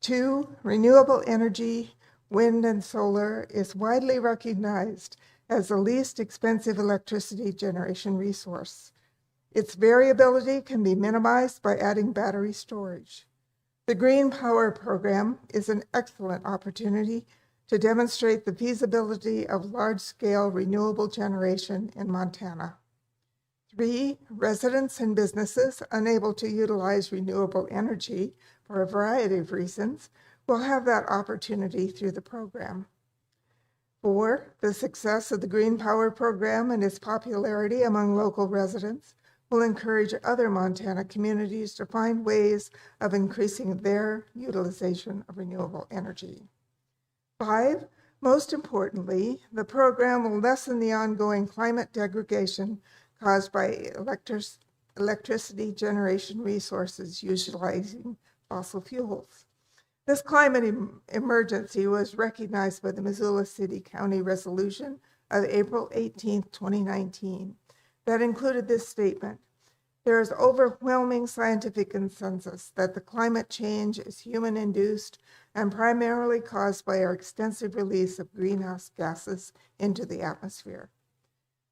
2, renewable energy, wind and solar, is widely recognized as the least expensive electricity generation resource. Its variability can be minimized by adding battery storage. The Green Power Program is an excellent opportunity to demonstrate the feasibility of large-scale renewable generation in Montana. 3, residents and businesses unable to utilize renewable energy for a variety of reasons will have that opportunity through the program. 4, the success of the Green Power Program and its popularity among local residents will encourage other Montana communities to find ways of increasing their utilization of renewable energy. 5, most importantly, the program will lessen the ongoing climate degradation caused by electricity generation resources utilizing fossil fuels. This climate emergency was recognized by the Missoula City County Resolution of April 18, 2019. That included this statement: there is overwhelming scientific consensus that the climate change is human-induced and primarily caused by our extensive release of greenhouse gases into the atmosphere.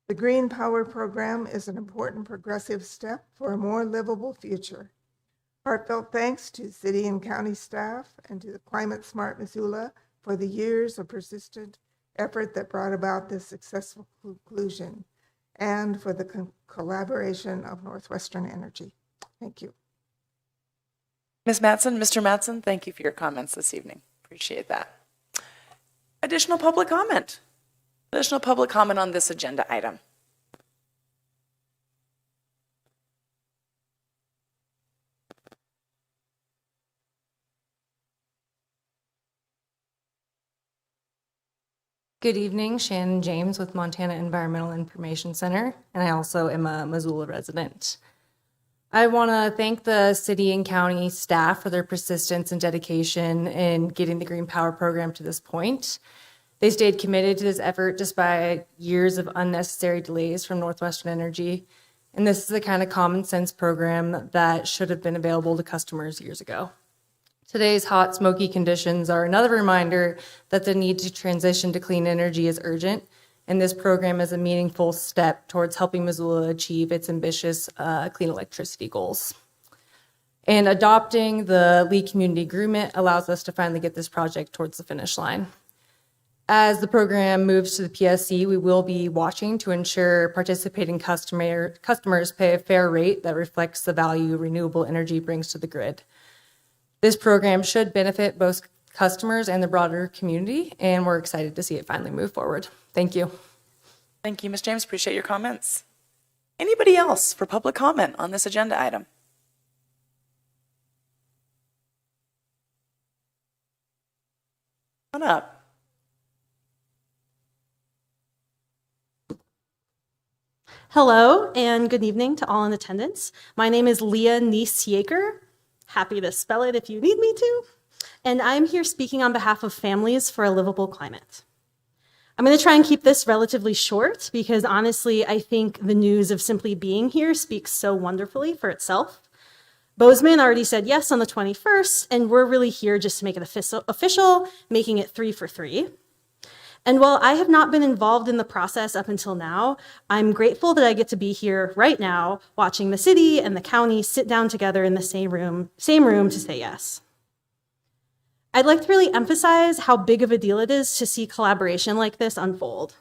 The Green Power Program is an important progressive step for a more livable future. Heartfelt thanks to city and county staff and to the Climate Smart Missoula for the years of persistent effort that brought about this successful conclusion, and for the collaboration of Northwestern Energy. Thank you. Ms. Matson, Mr. Matson, thank you for your comments this evening. Appreciate that. Additional public comment. Additional public comment on this agenda item. Good evening, Shannon James with Montana Environmental Information Center, and I also am a Missoula resident. I want to thank the city and county staff for their persistence and dedication in getting the Green Power Program to this point. They stayed committed to this effort despite years of unnecessary delays from Northwestern Energy, and this is the kind of common sense program that should have been available to customers years ago. Today's hot, smoky conditions are another reminder that the need to transition to clean energy is urgent, and this program is a meaningful step towards helping Missoula achieve its ambitious clean electricity goals. And adopting the Lee Community Agreement allows us to finally get this project towards the finish line. As the program moves to the PSC, we will be watching to ensure participating customers pay a fair rate that reflects the value renewable energy brings to the grid. This program should benefit both customers and the broader community, and we're excited to see it finally move forward. Thank you. Thank you, Ms. James. Appreciate your comments. Anybody else for public comment on this agenda item? Come on up. Hello and good evening to all in attendance. My name is Leah Nies-Yeager. Happy to spell it if you need me to. And I'm here speaking on behalf of Families for a Livable Climate. I'm going to try and keep this relatively short because honestly, I think the news of simply being here speaks so wonderfully for itself. Bozeman already said yes on the 21st, and we're really here just to make it official, making it 3 for 3. And while I have not been involved in the process up until now, I'm grateful that I get to be here right now, watching the city and the county sit down together in the same room to say yes. I'd like to really emphasize how big of a deal it is to see collaboration like this unfold.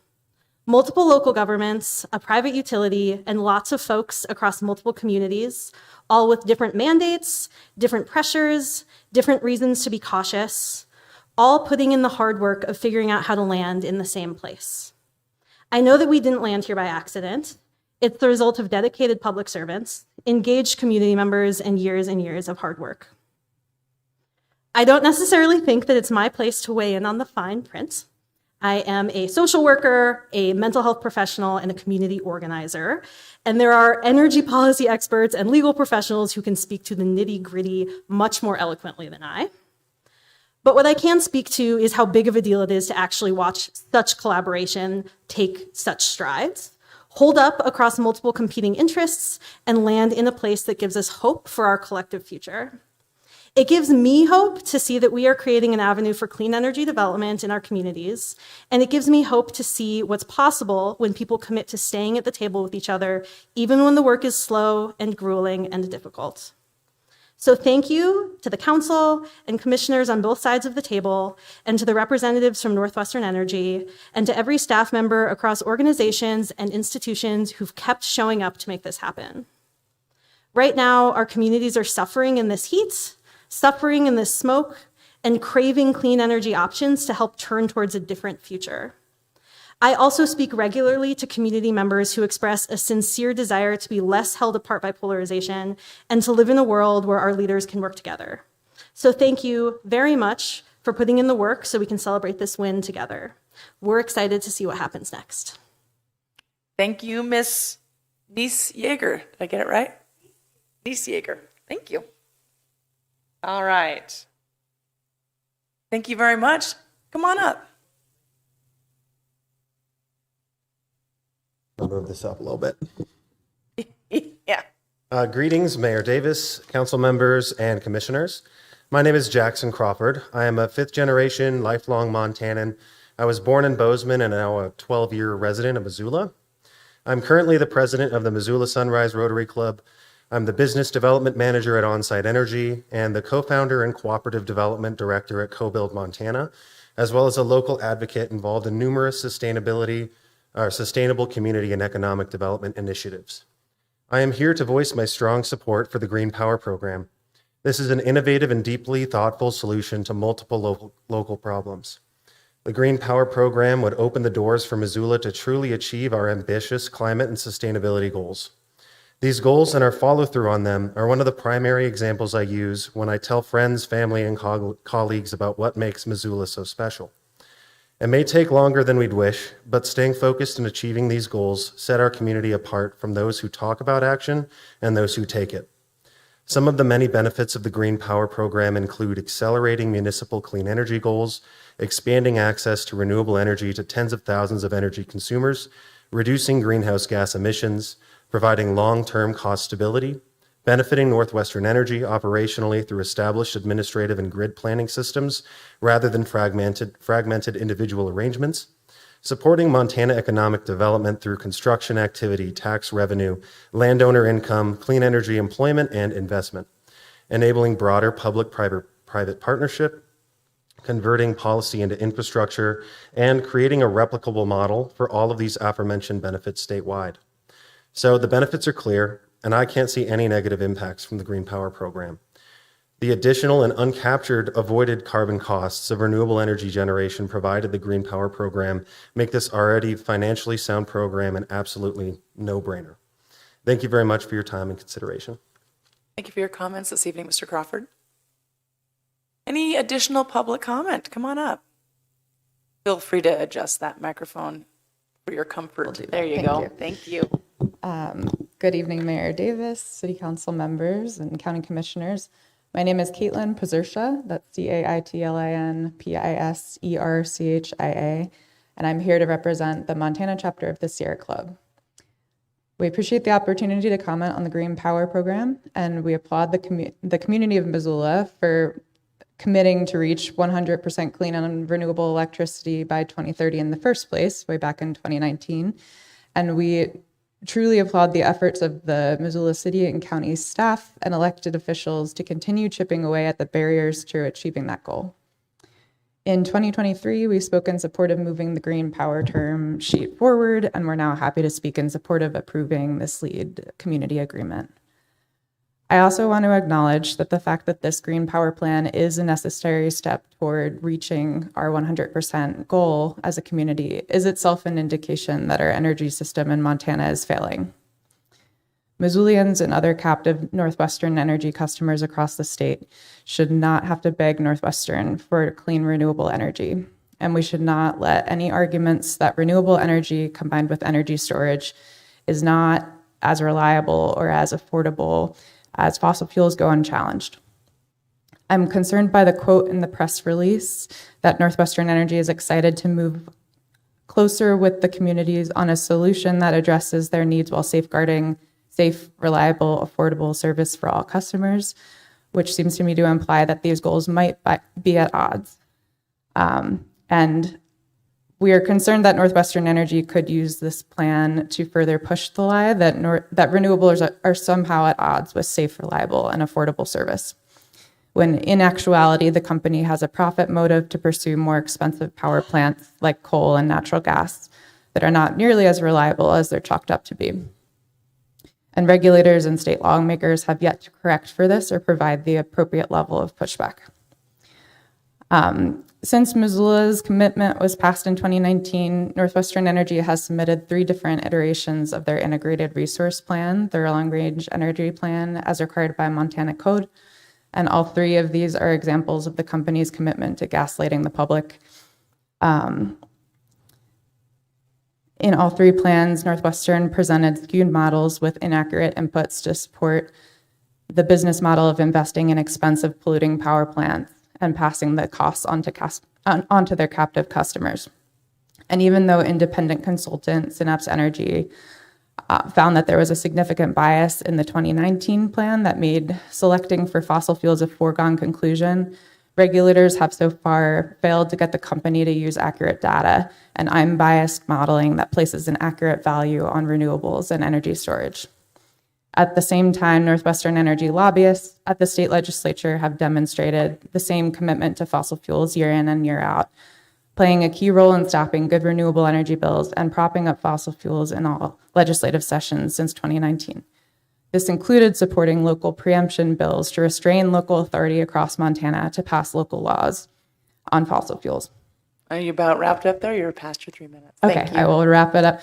Multiple local governments, a private utility, and lots of folks across multiple communities, all with different mandates, different pressures, different reasons to be cautious, all putting in the hard work of figuring out how to land in the same place. I know that we didn't land here by accident. It's the result of dedicated public servants, engaged community members, and years of hard work. I don't necessarily think that it's my place to weigh in on the fine print. I am a social worker, a mental health professional, and a community organizer. And there are energy policy experts and legal professionals who can speak to the nitty-gritty much more eloquently than I. But what I can speak to is how big of a deal it is to actually watch such collaboration take such strides, hold up across multiple competing interests, and land in a place that gives us hope for our collective future. It gives me hope to see that we are creating an avenue for clean energy development in our communities, and it gives me hope to see what's possible when people commit to staying at the table with each other, even when the work is slow and grueling and difficult. So thank you to the council and commissioners on both sides of the table, and to the representatives from Northwestern Energy, and to every staff member across organizations and institutions who've kept showing up to make this happen. Right now, our communities are suffering in this heat, suffering in this smoke, and craving clean energy options to help turn towards a different future. I also speak regularly to community members who express a sincere desire to be less held apart by polarization and to live in a world where our leaders can work together. So thank you very much for putting in the work so we can celebrate this win together. We're excited to see what happens next. Thank you, Ms. Nies-Yeager. Did I get it right? Nies-Yeager. Thank you. All right. Thank you very much. Come on up. I'll move this up a little bit. Yeah. Greetings, Mayor Davis, council members, and commissioners. My name is Jackson Crawford. I am a fifth-generation, lifelong Montanan. I was born in Bozeman and now a 12-year resident of Missoula. I'm currently the president of the Missoula Sunrise Rotary Club. I'm the business development manager at Onsite Energy and the co-founder and cooperative development director at CoBuild Montana, as well as a local advocate involved in numerous sustainable community and economic development initiatives. I am here to voice my strong support for the Green Power Program. This is an innovative and deeply thoughtful solution to multiple local problems. The Green Power Program would open the doors for Missoula to truly achieve our ambitious climate and sustainability goals. These goals and our follow-through on them are one of the primary examples I use when I tell friends, family, and colleagues about what makes Missoula so special. It may take longer than we'd wish, but staying focused in achieving these goals set our community apart from those who talk about action and those who take it. Some of the many benefits of the Green Power Program include accelerating municipal clean energy goals, expanding access to renewable energy to tens of thousands of energy consumers, reducing greenhouse gas emissions, providing long-term cost stability, benefiting Northwestern Energy operationally through established administrative and grid planning systems rather than fragmented individual arrangements, supporting Montana economic development through construction activity, tax revenue, landowner income, clean energy employment, and investment, enabling broader public-private partnership, converting policy into infrastructure, and creating a replicable model for all of these aforementioned benefits statewide. So the benefits are clear, and I can't see any negative impacts from the Green Power Program. The additional and uncaptured avoided carbon costs of renewable energy generation provided the Green Power Program make this already financially sound program an absolutely no-brainer. Thank you very much for your time and consideration. Thank you for your comments this evening, Mr. Crawford. Any additional public comment? Come on up. Feel free to adjust that microphone for your comfort. There you go. Thank you. Good evening, Mayor Davis, City Council members, and County Commissioners. My name is Caitlin Pizercia, that's Caitlin Pisercia, and I'm here to represent the Montana chapter of the Sierra Club. We appreciate the opportunity to comment on the Green Power Program, and we applaud the community of Missoula for committing to reach 100% clean and renewable electricity by 2030 in the first place, way back in 2019. And we truly applaud the efforts of the Missoula City and County staff and elected officials to continue chipping away at the barriers to achieving that goal. In 2023, we spoke in support of moving the Green Power term sheet forward, and we're now happy to speak in support of approving this LEED community agreement. I also want to acknowledge that the fact that this Green Power Plan is a necessary step toward reaching our 100% goal as a community is itself an indication that our energy system in Montana is failing. Missoulians and other captive Northwestern energy customers across the state should not have to beg Northwestern for clean renewable energy. And we should not let any arguments that renewable energy combined with energy storage is not as reliable or as affordable as fossil fuels go unchallenged. I'm concerned by the quote in the press release that Northwestern Energy is excited to move closer with the communities on a solution that addresses their needs while safeguarding safe, reliable, affordable service for all customers, which seems to me to imply that these goals might be at odds. And we are concerned that Northwestern Energy could use this plan to further push the lie that renewables are somehow at odds with safe, reliable, and affordable service, when in actuality, the company has a profit motive to pursue more expensive power plants like coal and natural gas that are not nearly as reliable as they're chalked up to be. And regulators and state lawmakers have yet to correct for this or provide the appropriate level of pushback. Since Missoula's commitment was passed in 2019, Northwestern Energy has submitted 3 different iterations of their integrated resource plan, their long-range energy plan, as required by Montana code. And all 3 of these are examples of the company's commitment to gaslighting the public. In all 3 plans, Northwestern presented skewed models with inaccurate inputs to support the business model of investing in expensive polluting power plants and passing the costs onto their captive customers. And even though independent consultant Synapse Energy found that there was a significant bias in the 2019 plan that made selecting for fossil fuels a foregone conclusion, regulators have so far failed to get the company to use accurate data and unbiased modeling that places an accurate value on renewables and energy storage. At the same time, Northwestern Energy lobbyists at the state legislature have demonstrated the same commitment to fossil fuels year in and year out, playing a key role in stopping good renewable energy bills and propping up fossil fuels in all legislative sessions since 2019. This included supporting local preemption bills to restrain local authority across Montana to pass local laws on fossil fuels. Are you about wrapped up there? You're past your 3 minutes. Okay, Thank you. I will wrap it up.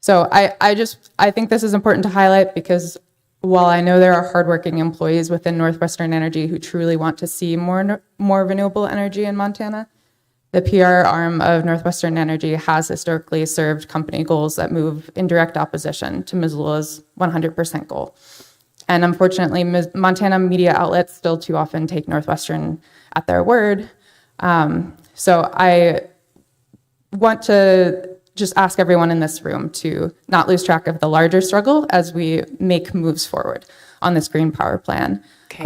So I think this is important to highlight because while I know there are hardworking employees within Northwestern Energy who truly want to see more renewable energy in Montana, the PR arm of Northwestern Energy has historically served company goals that move in direct opposition to Missoula's 100% goal. And unfortunately, Montana media outlets still too often take Northwestern at their word. So I want to just ask everyone in this room to not lose track of the larger struggle as we make moves forward on this Green Power Plan. Okay.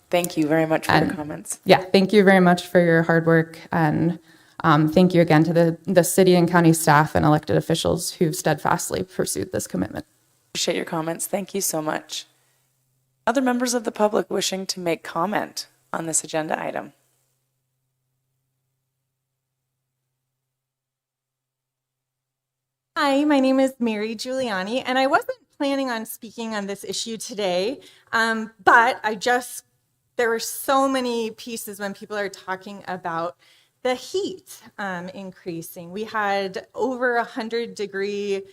Thank you very much for your comments. Yeah, thank you very much for your hard work. And thank you again to the city and county staff and elected officials who've steadfastly pursued this commitment. Appreciate your comments. Thank you so much. Other members of the public wishing to make comment on this agenda item? Hi, my name is Mary Giuliani, and I wasn't planning on speaking on this issue today, but there were so many pieces when people are talking about the heat increasing. We had over 100-degree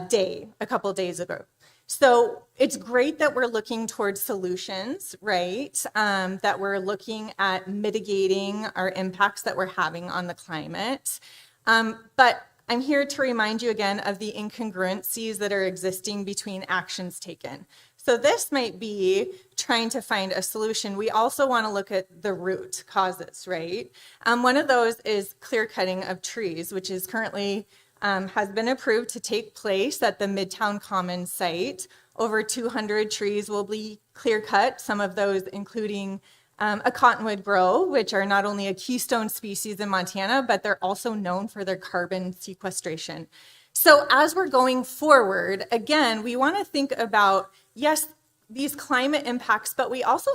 day a couple days ago. So it's great that we're looking towards solutions, right? That we're looking at mitigating our impacts that we're having on the climate. But I'm here to remind you again of the incongruencies that are existing between actions taken. So this might be trying to find a solution. We also want to look at the root causes, right? One of those is clear cutting of trees, which is currently has been approved to take place at the Midtown Commons site. Over 200 trees will be clear cut, some of those including a cottonwood grove, which are not only a keystone species in Montana, but they're also known for their carbon sequestration. So as we're going forward, again, we want to think about, yes, these climate impacts, but we also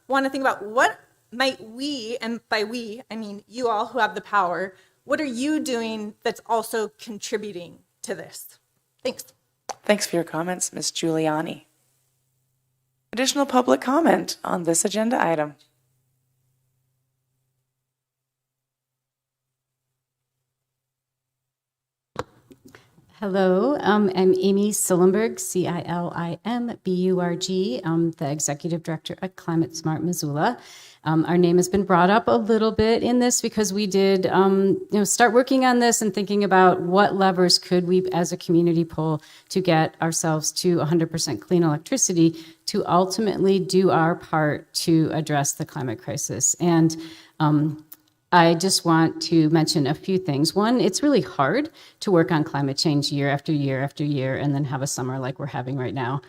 want to think about what might we, and by we, I mean you all who have the power, what are you doing that's also contributing to this? Thanks. Thanks for your comments, Ms. Giuliani. Additional public comment on this agenda item? Hello, I'm Amy Sillenberg, Cilimburg. I'm the Executive Director at Climate Smart Missoula. Our name has been brought up a little bit in this because we did start working on this and thinking about what levers could we as a community pull to get ourselves to 100% clean electricity to ultimately do our part to address the climate crisis. And I just want to mention a few things. One, it's really hard to work on climate change year after year after year and then have a summer like we're having right now.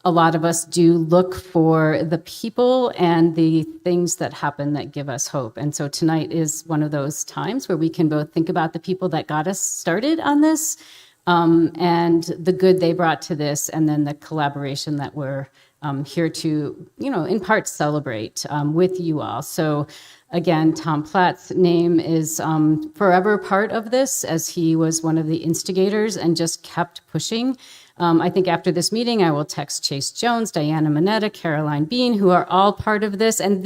A lot of us do look for the people and the things that happen that give us hope. And so tonight is one of those times where we can both think about the people that got us started on this and the good they brought to this, and then the collaboration that we're here to, in part celebrate with you all. So again, Tom Platt's name is forever part of this, as he was one of the instigators and just kept pushing. I think after this meeting, I will text Chase Jones, Diana Mineta, Caroline Bean, who are all part of this. And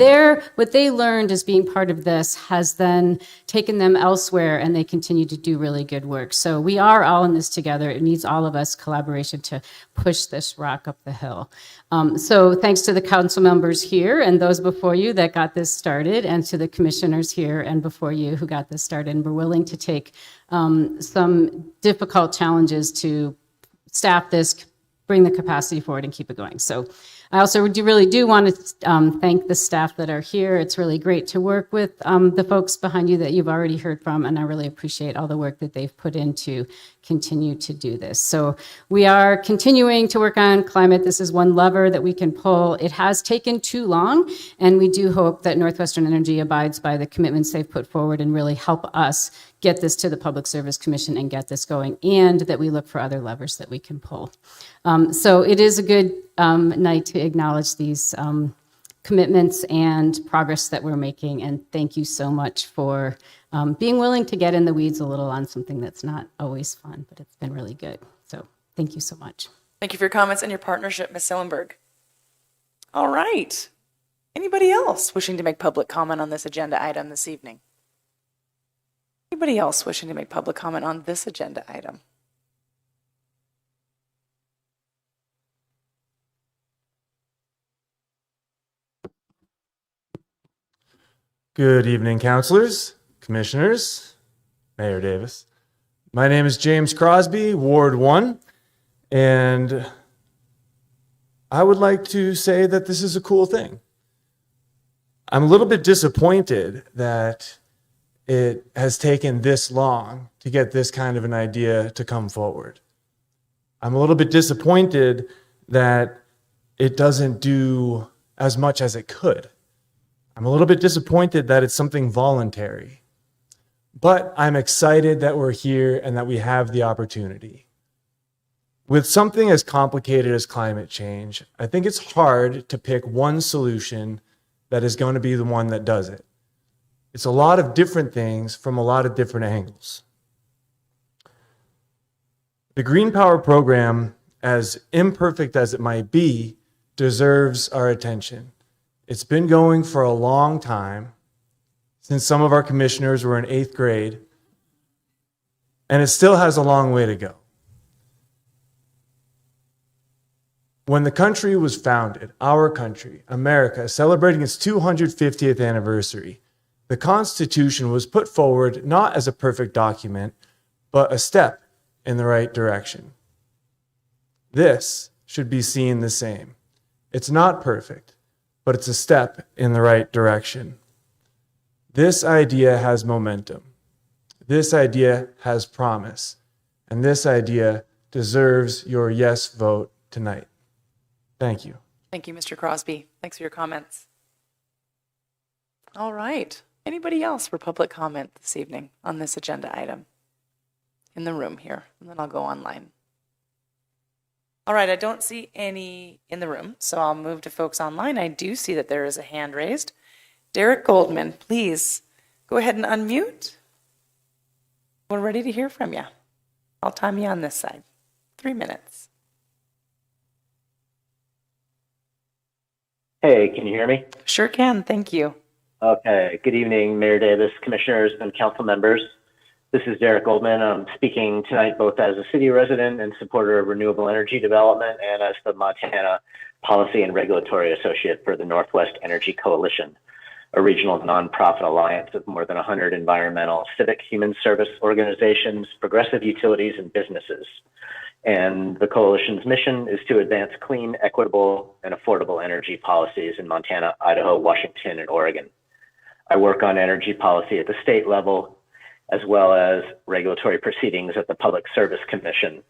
what they learned as being part of this has then taken them elsewhere, and they continue to do really good work. So we are all in this together. It needs all of us collaboration to push this rock up the hill. So thanks to the council members here and those before you that got this started, and to the commissioners here and before you who got this started and were willing to take some difficult challenges to staff this, bring the capacity forward, and keep it going. So I also really do want to thank the staff that are here. It's really great to work with the folks behind you that you've already heard from, and I really appreciate all the work that they've put in to continue to do this. So we are continuing to work on climate. This is one lever that we can pull. It has taken too long, and we do hope that Northwestern Energy abides by the commitments they've put forward and really help us get this to the Public Service Commission and get this going, and that we look for other levers that we can pull. So it is a good night to acknowledge these commitments and progress that we're making, and thank you so much for being willing to get in the weeds a little on something that's not always fun, but it's been really good. So thank you so much. Thank you for your comments and your partnership, Ms. Sillenberg. All right. Anybody else wishing to make public comment on this agenda item this evening? Anybody else wishing to make public comment on this agenda item? Good evening, councilors, commissioners, Mayor Davis. My name is James Crosby, Ward 1, and I would like to say that this is a cool thing. I'm a little bit disappointed that it has taken this long to get this kind of an idea to come forward. I'm a little bit disappointed that it doesn't do as much as it could. I'm a little bit disappointed that it's something voluntary, but I'm excited that we're here and that we have the opportunity. With something as complicated as climate change, I think it's hard to pick one solution that is going to be the one that does it. It's a lot of different things from a lot of different angles. The Green Power program, as imperfect as it might be, deserves our attention. It's been going for a long time, since some of our commissioners were in 8th grade, and it still has a long way to go. When the country was founded, our country, America, celebrating its 250th anniversary, the Constitution was put forward not as a perfect document, but a step in the right direction. This should be seen the same. It's not perfect, but it's a step in the right direction. This idea has momentum. This idea has promise. And this idea deserves your yes vote tonight. Thank you. Thank you, Mr. Crosby. Thanks for your comments. All right. Anybody else for public comment this evening on this agenda item? In the room here, and then I'll go online. All right, I don't see any in the room, so I'll move to folks online. I do see that there is a hand raised. Derek Goldman, please go ahead and unmute. We're ready to hear from you. I'll time you on this side. 3 minutes. Hey, can you hear me? Sure can, thank you. Okay, good evening, Mayor Davis, commissioners, and council members. This is Derek Goldman. I'm speaking tonight both as a city resident and supporter of renewable energy development and as the Montana Policy and Regulatory Associate for the Northwest Energy Coalition, a regional nonprofit alliance of more than 100 environmental, civic, human service organizations, progressive utilities, and businesses. And the coalition's mission is to advance clean, equitable, and affordable energy policies in Montana, Idaho, Washington, and Oregon. I work on energy policy at the state level, as well as regulatory proceedings at the Public Service Commission.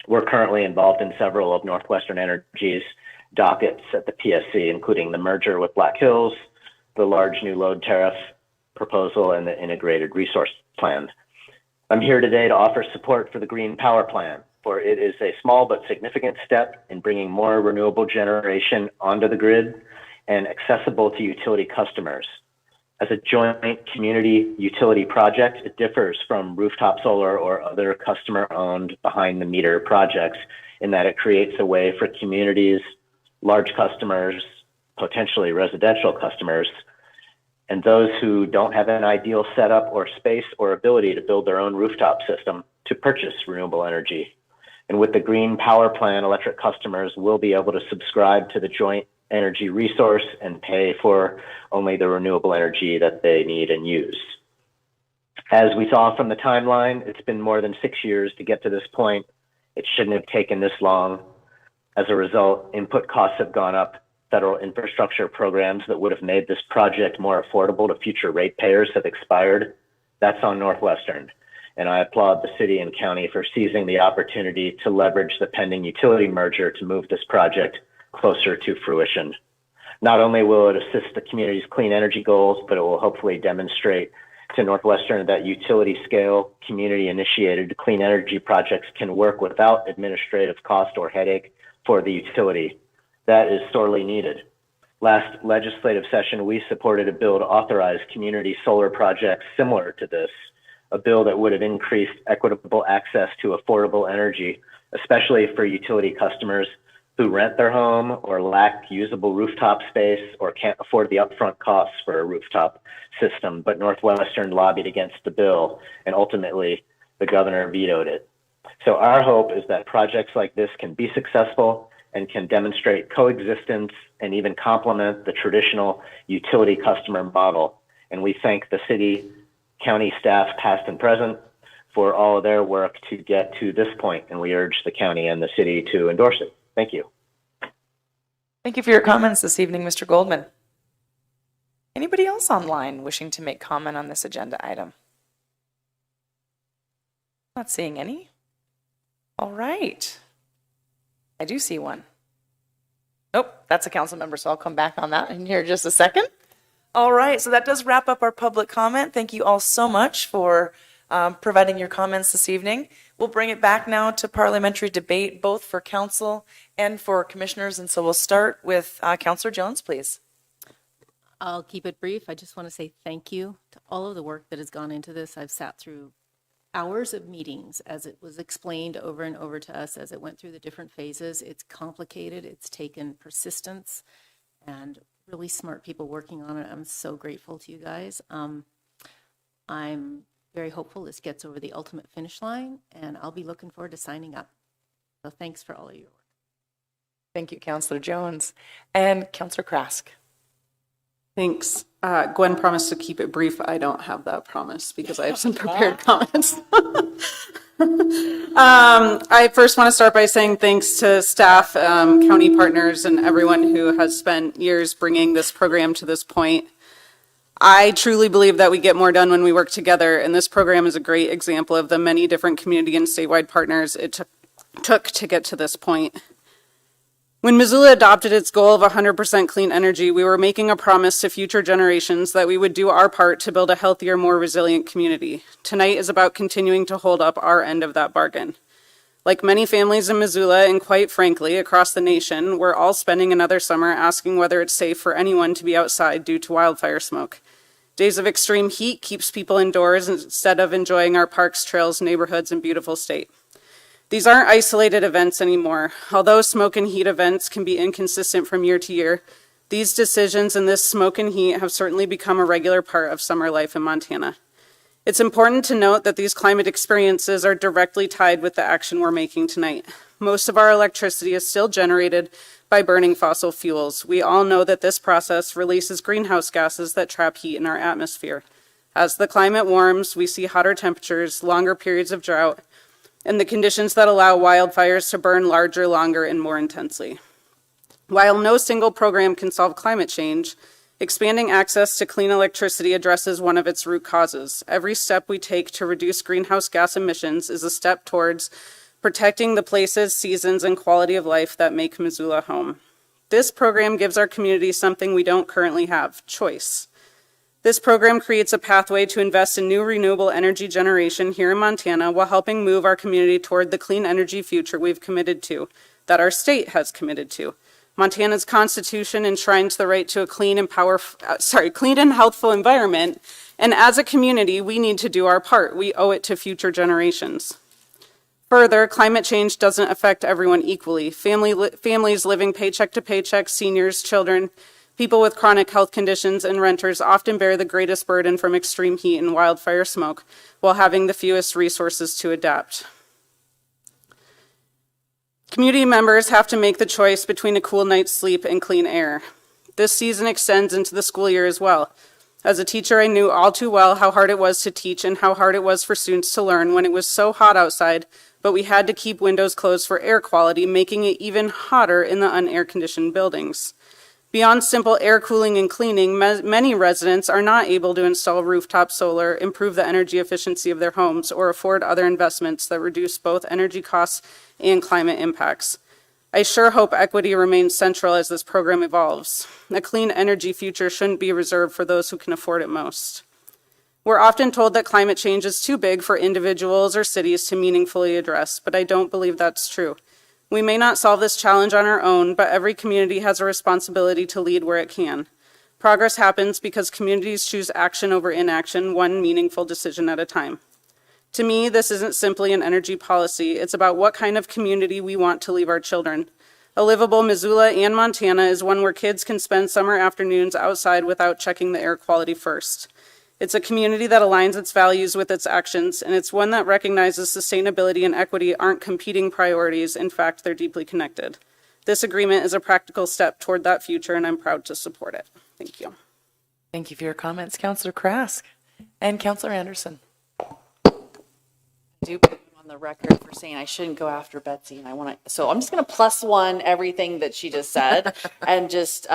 We're currently involved in several of Northwestern Energy's dockets at the PSC, including the merger with Black Hills, the large new load tariff proposal, and the integrated resource plan. I'm here today to offer support for the Green Power Plan, for it is a small but significant step in bringing more renewable generation onto the grid and accessible to utility customers. As a joint community utility project, it differs from rooftop solar or other customer-owned behind-the-meter projects in that it creates a way for communities, large customers, potentially residential customers, and those who don't have an ideal setup or space or ability to build their own rooftop system to purchase renewable energy. And with the Green Power Plan, electric customers will be able to subscribe to the joint energy resource and pay for only the renewable energy that they need and use. As we saw from the timeline, it's been more than 6 years to get to this point. It shouldn't have taken this long. As a result, input costs have gone up. Federal infrastructure programs that would have made this project more affordable to future ratepayers have expired. That's on Northwestern. And I applaud the city and county for seizing the opportunity to leverage the pending utility merger to move this project closer to fruition. Not only will it assist the community's clean energy goals, but it will hopefully demonstrate to Northwestern that utility scale, community initiated clean energy projects can work without administrative cost or headache for the utility. That is sorely needed. Last legislative session, we supported a bill to authorize community solar projects similar to this, a bill that would have increased equitable access to affordable energy, especially for utility customers who rent their home or lack usable rooftop space or can't afford the upfront costs for a rooftop system. But Northwestern lobbied against the bill, and ultimately the governor vetoed it. So our hope is that projects like this can be successful and can demonstrate coexistence and even complement the traditional utility customer model. And we thank the city, county staff, past and present, for all of their work to get to this point, and we urge the county and the city to endorse it. Thank you. Thank you for your comments this evening, Mr. Goldman. Anybody else online wishing to make comment on this agenda item? Not seeing any. All right. I do see one. Nope, that's a council member, so I'll come back on that in here just a second. All right, so that does wrap up our public comment. Thank you all so much for providing your comments this evening. We'll bring it back now to parliamentary debate, both for council and for commissioners. And so we'll start with Councillor Jones, please. I'll keep it brief. I just want to say thank you to all of the work that has gone into this. I've sat through hours of meetings, as it was explained over and over to us as it went through the different phases. It's complicated. It's taken persistence and really smart people working on it. I'm so grateful to you guys. I'm very hopeful this gets over the ultimate finish line, and I'll be looking forward to signing up. So thanks for all of your work. Thank you, Councillor Jones. And Councillor Krask. Thanks. Gwen promised to keep it brief. I don't have that promise because I have some prepared comments. I first want to start by saying thanks to staff, county partners, and everyone who has spent years bringing this program to this point. I truly believe that we get more done when we work together, and this program is a great example of the many different community and statewide partners it took to get to this point. When Missoula adopted its goal of 100% clean energy, we were making a promise to future generations that we would do our part to build a healthier, more resilient community. Tonight is about continuing to hold up our end of that bargain. Like many families in Missoula, and quite frankly, across the nation, we're all spending another summer asking whether it's safe for anyone to be outside due to wildfire smoke. Days of extreme heat keeps people indoors instead of enjoying our parks, trails, neighborhoods, and beautiful state. These aren't isolated events anymore. Although smoke and heat events can be inconsistent from year to year, these decisions and this smoke and heat have certainly become a regular part of summer life in Montana. It's important to note that these climate experiences are directly tied with the action we're making tonight. Most of our electricity is still generated by burning fossil fuels. We all know that this process releases greenhouse gases that trap heat in our atmosphere. As the climate warms, we see hotter temperatures, longer periods of drought, and the conditions that allow wildfires to burn larger, longer, and more intensely. While no single program can solve climate change, expanding access to clean electricity addresses one of its root causes. Every step we take to reduce greenhouse gas emissions is a step towards protecting the places, seasons, and quality of life that make Missoula home. This program gives our community something we don't currently have: choice. This program creates a pathway to invest in new renewable energy generation here in Montana while helping move our community toward the clean energy future we've committed to, that our state has committed to. Montana's Constitution enshrines the right to a clean and healthful environment, and as a community, we need to do our part. We owe it to future generations. Further, climate change doesn't affect everyone equally. Families living paycheck to paycheck, seniors, children, people with chronic health conditions, and renters often bear the greatest burden from extreme heat and wildfire smoke while having the fewest resources to adapt. Community members have to make the choice between a cool night's sleep and clean air. This season extends into the school year as well. As a teacher, I knew all too well how hard it was to teach and how hard it was for students to learn when it was so hot outside, but we had to keep windows closed for air quality, making it even hotter in the unair-conditioned buildings. Beyond simple air cooling and cleaning, many residents are not able to install rooftop solar, improve the energy efficiency of their homes, or afford other investments that reduce both energy costs and climate impacts. I sure hope equity remains central as this program evolves. A clean energy future shouldn't be reserved for those who can afford it most. We're often told that climate change is too big for individuals or cities to meaningfully address, but I don't believe that's true. We may not solve this challenge on our own, but every community has a responsibility to lead where it can. Progress happens because communities choose action over inaction, one meaningful decision at a time. To me, this isn't simply an energy policy. It's about what kind of community we want to leave our children. A livable Missoula and Montana is one where kids can spend summer afternoons outside without checking the air quality first. It's a community that aligns its values with its actions, and it's one that recognizes sustainability and equity aren't competing priorities. In fact, they're deeply connected. This agreement is a practical step toward that future, and I'm proud to support it. Thank you. Thank you for your comments, Councillor Krask. And Councillor Anderson. I do put him on the record for saying I shouldn't go after Betsy, and so I'm just going to +1 everything that she just said, and just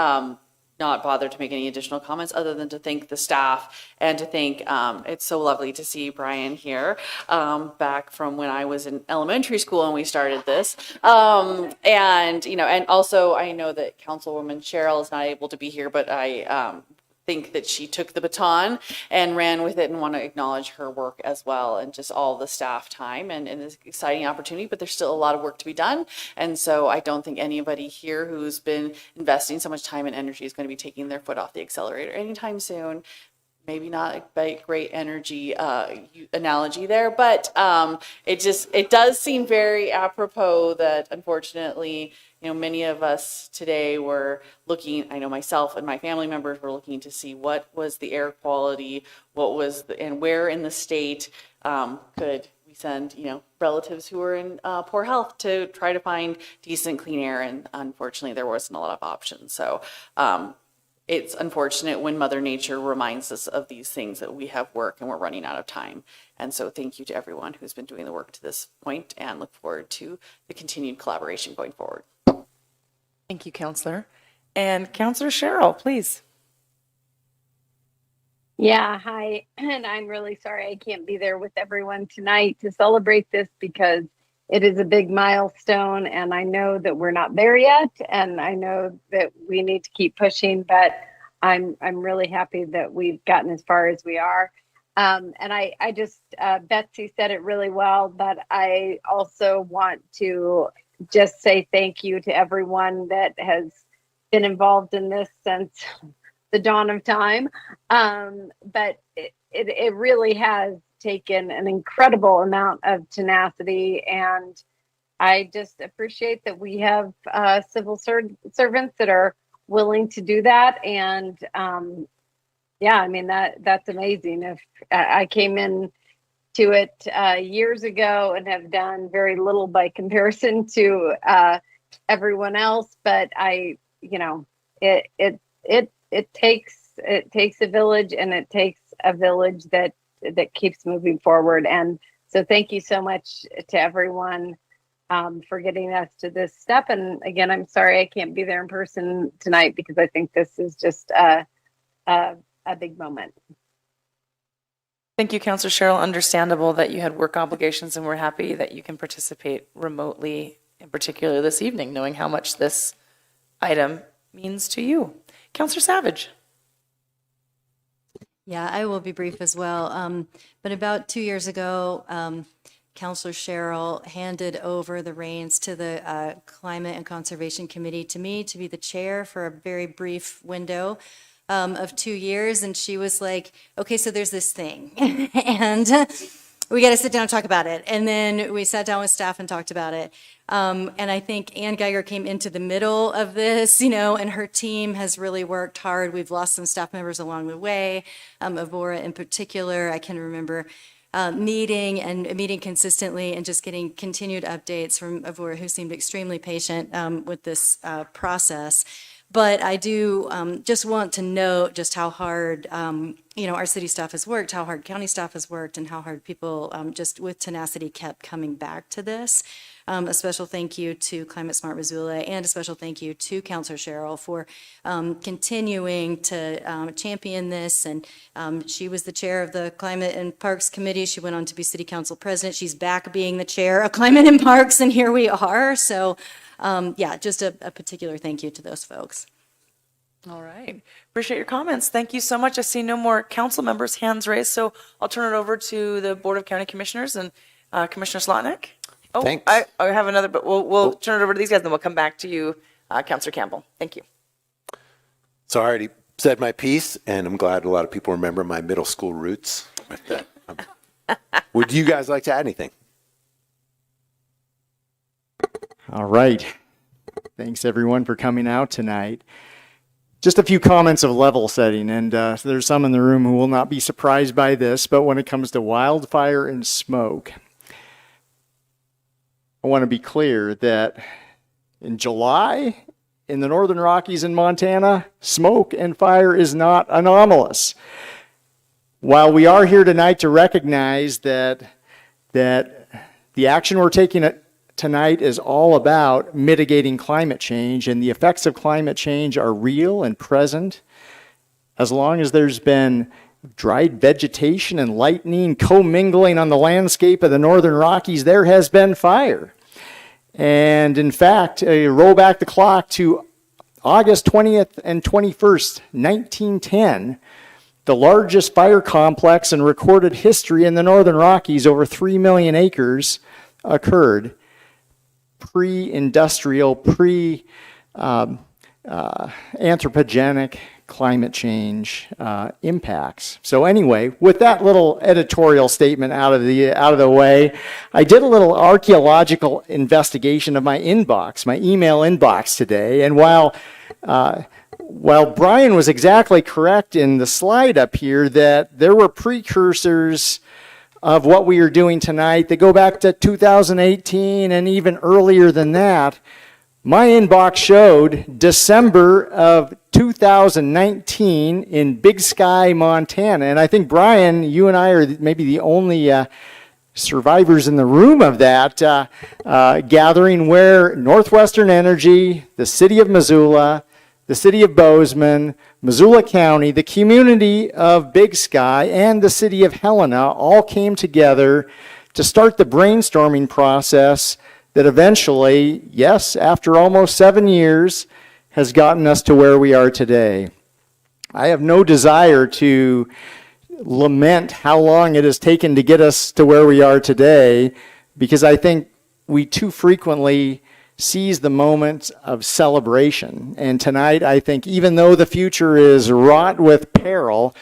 not bother to make any additional comments other than to thank the staff and to thank, it's so lovely to see Brian here, back from when I was in elementary school and we started this. And also I know that Councilwoman Cheryl is not able to be here, but I think that she took the baton and ran with it, and want to acknowledge her work as well, and just all the staff time and this exciting opportunity, but there's still a lot of work to be done. And so I don't think anybody here who's been investing so much time and energy is going to be taking their foot off the accelerator anytime soon. maybe not a great energy analogy there, but it does seem very apropos that unfortunately, many of us today were looking, I know myself and my family members were looking to see what was the air quality, and where in the state could we send, relatives who were in poor health to try to find decent clean air. And unfortunately, there wasn't a lot of options. So it's unfortunate when Mother Nature reminds us of these things, that we have work and we're running out of time. And so thank you to everyone who's been doing the work to this point, and look forward to the continued collaboration going forward. Thank you, Counselor. And Counselor Cheryl, please. Yeah, hi. And I'm really sorry I can't be there with everyone tonight to celebrate this, because it is a big milestone, and I know that we're not there yet, and I know that we need to keep pushing, but I'm really happy that we've gotten as far as we are. And I just, Betsy said it really well, but I also want to just say thank you to everyone that has been involved in this since the dawn of time. But it really has taken an incredible amount of tenacity, and I just appreciate that we have civil servants that are willing to do that. And yeah, I mean, that's amazing. If I came in to it years ago and have done very little by comparison to everyone else, but it takes a village, and it takes a village that keeps moving forward. And so thank you so much to everyone for getting us to this step. And again, I'm sorry I can't be there in person tonight, because I think this is just a big moment. Thank you, Counselor Cheryl. Understandable that you had work obligations, and we're happy that you can participate remotely, in particular this evening, knowing how much this item means to you. Counselor Savage. Yeah, I will be brief as well. But about 2 years ago, Counselor Cheryl handed over the reins to the Climate and Conservation Committee to me to be the chair for a very brief window of 2 years. And she was like, okay, so there's this thing and we got to sit down and talk about it. And then we sat down with staff and talked about it. And I think Ann Geiger came into the middle of this, and her team has really worked hard. We've lost some staff members along the way, Avora in particular. I can remember meeting consistently and just getting continued updates from Avora, who seemed extremely patient with this process. But I do just want to note just how hard, our city staff has worked, how hard county staff has worked, and how hard people just with tenacity kept coming back to this. A special thank you to Climate Smart Missoula, and a special thank you to Counselor Cheryl for continuing to champion this. And she was the chair of the Climate and Parks Committee. She went on to be City Council President. She's back being the chair of Climate and Parks, and here we are. So yeah, just a particular thank you to those folks. All right. Appreciate your comments. Thank you so much. I see no more council members' hands raised, so I'll turn it over to the Board of County Commissioners and Commissioner Slotnick. Oh, Thanks. I have another, but we'll turn it over to these guys, and then we'll come back to you, Councilor Campbell. Thank you. So I already said my piece, and I'm glad a lot of people remember my middle school roots. Would you guys like to add anything? All right. Thanks everyone for coming out tonight. Just a few comments of level setting, and so there's some in the room who will not be surprised by this, but when it comes to wildfire and smoke, I want to be clear that in July, in the Northern Rockies in Montana, smoke and fire is not anomalous. While we are here tonight to recognize that the action we're taking tonight is all about mitigating climate change, and the effects of climate change are real and present. As long as there's been dried vegetation and lightning commingling on the landscape of the Northern Rockies, there has been fire. And in fact, roll back the clock to August 20th and 21st, 1910, the largest fire complex in recorded history in the Northern Rockies, over 3 million acres, occurred. Pre-industrial, anthropogenic climate change impacts. So anyway, with that little editorial statement out of the way, I did a little archaeological investigation of my inbox, my email inbox today, and while Brian was exactly correct in the slide up here that there were precursors of what we are doing tonight that go back to 2018 and even earlier than that, my inbox showed December of 2019 in Big Sky, Montana. And I think, Brian, you and I are maybe the only survivors in the room of that gathering where Northwestern Energy, the city of Missoula, the city of Bozeman, Missoula County, the community of Big Sky, and the city of Helena all came together to start the brainstorming process that eventually, yes, after almost 7 years, has gotten us to where we are today. I have no desire to lament how long it has taken to get us to where we are today, because I think we too frequently seize the moment of celebration. And tonight, I think, even though the future is wrought with peril,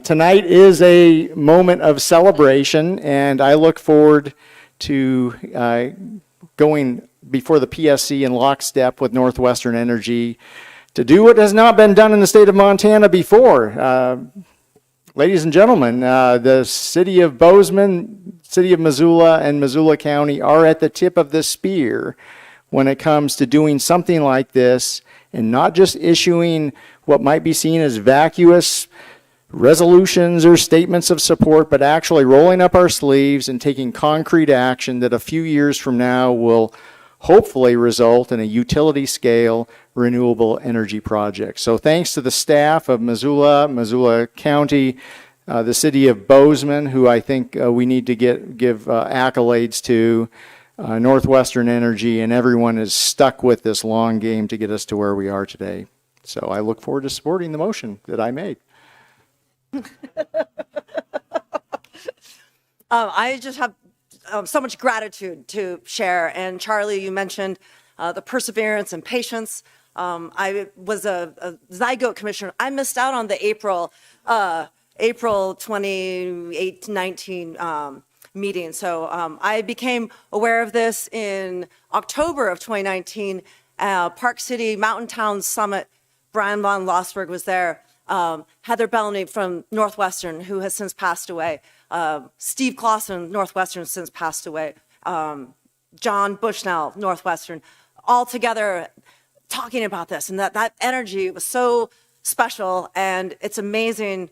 tonight is a moment of celebration, and I look forward to going before the PSC in lockstep with Northwestern Energy to do what has not been done in the state of Montana before. Ladies and gentlemen, the city of Bozeman, city of Missoula, and Missoula County are at the tip of the spear when it comes to doing something like this and not just issuing what might be seen as vacuous resolutions or statements of support, but actually rolling up our sleeves and taking concrete action that a few years from now will hopefully result in a utility scale renewable energy project. So thanks to the staff of Missoula, Missoula County, the city of Bozeman, who I think we need to give accolades to, Northwestern Energy, and everyone is stuck with this long game to get us to where we are today. So I look forward to supporting the motion that I made. I just have so much gratitude to share. And Charlie, you mentioned the perseverance and patience. I was a zygote commissioner. I missed out on the April 2019 meeting. So I became aware of this in October of 2019. Park City Mountain Town Summit, Brian von Lossberg was there. Heather Bellamy from Northwestern, who has since passed away. Steve Clausen, Northwestern, since passed away. John Bushnell, Northwestern, all together talking about this. And that energy was so special, and it's amazing.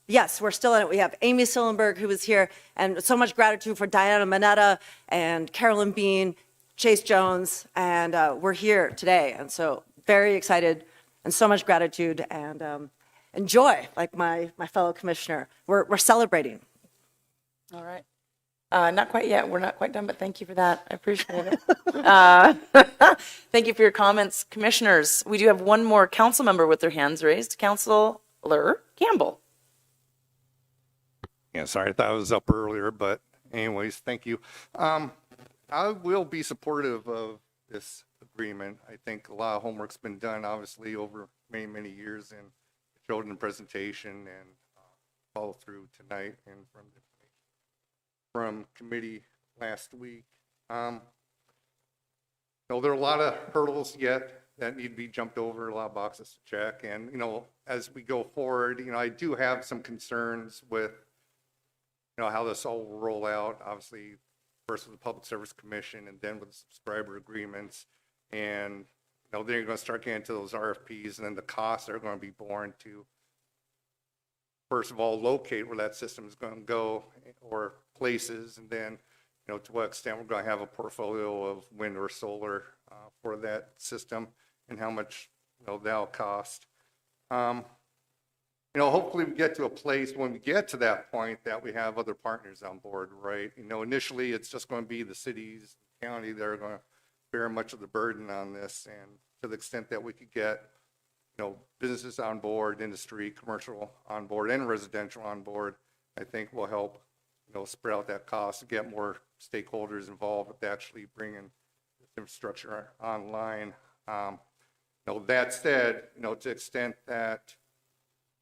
Yes, we're still in it. We have Amy Sillenberg, who was here, and so much gratitude for Diana Mineta and Carolyn Bean, Chase Jones, and we're here today. And so very excited and so much gratitude and enjoy, like my fellow commissioner. We're celebrating. All right. Not quite yet. We're not quite done, but thank you for that. I appreciate it. Thank you for your comments, commissioners. We do have one more council member with their hands raised. Councilor Campbell. Yeah, sorry, I thought I was up earlier, but anyways, thank you. I will be supportive of this agreement. I think a lot of homework's been done, obviously, over many, many years, and showed in the presentation and follow through tonight and from committee last week. So there are a lot of hurdles yet that need to be jumped over, a lot of boxes to check. And, as we go forward, I do have some concerns with how this all will roll out, obviously, first with the Public Service Commission and then with the subscriber agreements. And, then you're going to start getting into those RFPs, and then the costs are going to be borne to, first of all, locate where that system is going to go or places, and then, to what extent we're going to have a portfolio of wind or solar for that system and how much, that'll cost. Hopefully we get to a place when we get to that point that we have other partners on board, right? Initially it's just going to be the cities, county that are going to bear much of the burden on this, and to the extent that we could get, businesses on board, industry, commercial on board, and residential on board, I think will help, spread out that cost and get more stakeholders involved with actually bringing this infrastructure online. That said, to the extent that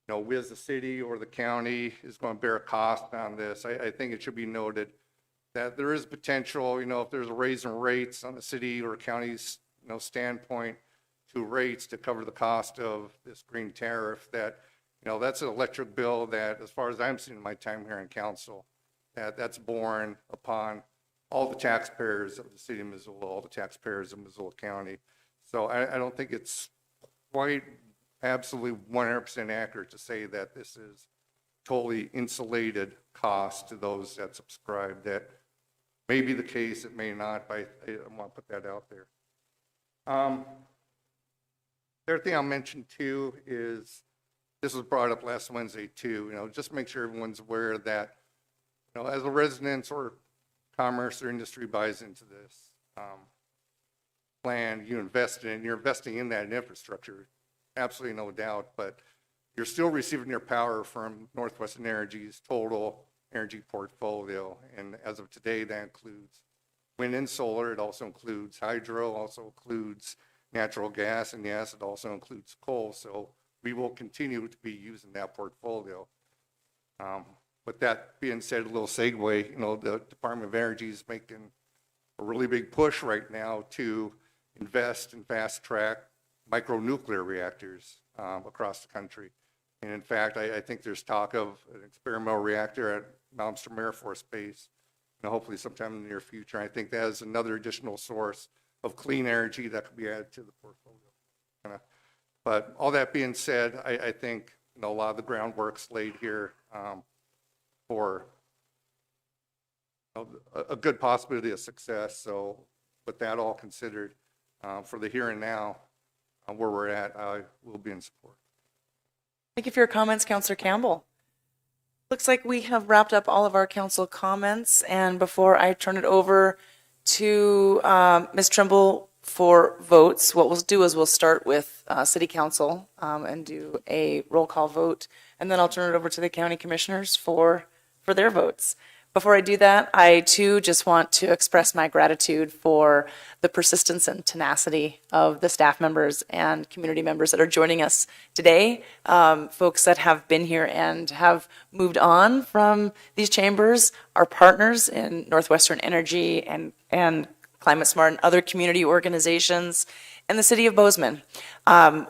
we as a city or the county is going to bear a cost on this. I think it should be noted that there is potential, if there's a raise in rates on the city or county's, standpoint to rates to cover the cost of this green tariff, that, that's an electric bill that, as far as I'm seeing in my time here in council, that's borne upon all the taxpayers of the city of Missoula, all the taxpayers of Missoula County. So I don't think it's quite absolutely 100% accurate to say that this is totally insulated cost to those that subscribe. That may be the case, it may not, but I want to put that out there. The other thing I'll mention too is, this was brought up last Wednesday too, just make sure everyone's aware that, as a resident or commerce or industry buys into this plan, you invest in, you're investing in that infrastructure, absolutely no doubt, but you're still receiving your power from Northwestern Energy's total energy portfolio. And as of today, that includes wind and solar. It also includes hydro, also includes natural gas, and yes, it also includes coal. So we will continue to be using that portfolio. With that being said, a little segue, the Department of Energy is making a really big push right now to invest and fast track micronuclear reactors across the country. And in fact, I think there's talk of an experimental reactor at Malmstrom Air Force Base, hopefully sometime in the near future. I think that is another additional source of clean energy that could be added to the portfolio. But all that being said, I think a lot of the groundwork's laid here for a good possibility of success. So with that all considered, for the here and now, where we're at, I will be in support. Thank you for your comments, Councillor Campbell. Looks like we have wrapped up all of our council comments, and before I turn it over to Ms. Trimble for votes, what we'll do is we'll start with City Council and do a roll call vote, and then I'll turn it over to the county commissioners for their votes. Before I do that, I too just want to express my gratitude for the persistence and tenacity of the staff members and community members that are joining us today. Folks that have been here and have moved on from these chambers, our partners in Northwestern Energy and Climate Smart and other community organizations, and the City of Bozeman.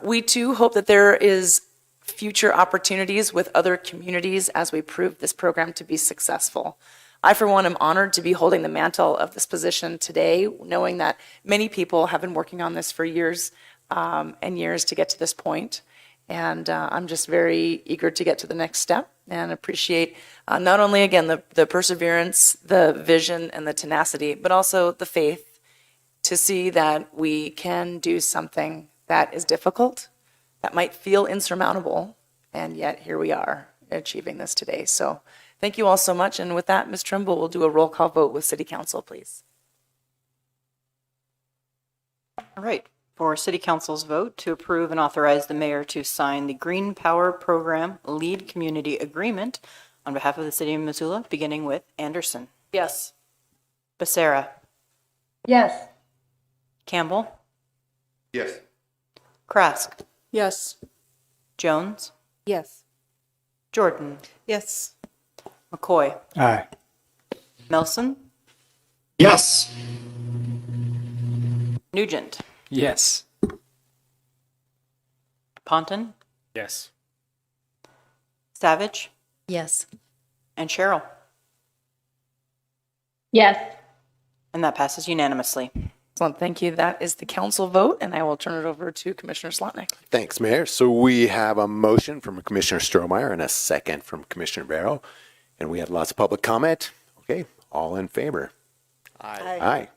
We too hope that there is future opportunities with other communities as we prove this program to be successful. I, for one, am honored to be holding the mantle of this position today, knowing that many people have been working on this for years and years to get to this point. And I'm just very eager to get to the next step and appreciate not only, again, the perseverance, the vision, and the tenacity, but also the faith to see that we can do something that is difficult, that might feel insurmountable, and yet here we are achieving this today. So thank you all so much. And with that, Ms. Trimble will do a roll call vote with City Council, please. All right. For City Council's vote to approve and authorize the mayor to sign the Green Power Program Lead Community Agreement on behalf of the City of Missoula, beginning with Anderson. Yes. Becerra. Yes. Campbell. Yes. Krask. Yes. Jones. Yes. Jordan. Yes. McCoy. Aye. Melson. Yes. Nugent. Yes. Ponton. Yes. Savage. Yes. And Cheryl. Yes. And that passes unanimously. Excellent. Thank you. That is the council vote, and I will turn it over to Commissioner Slotnick. Thanks, Mayor. So we have a motion from Commissioner Strohmeyer and a second from Commissioner Barrow, and we had lots of public comment. Okay, all in favor? Aye. Aye.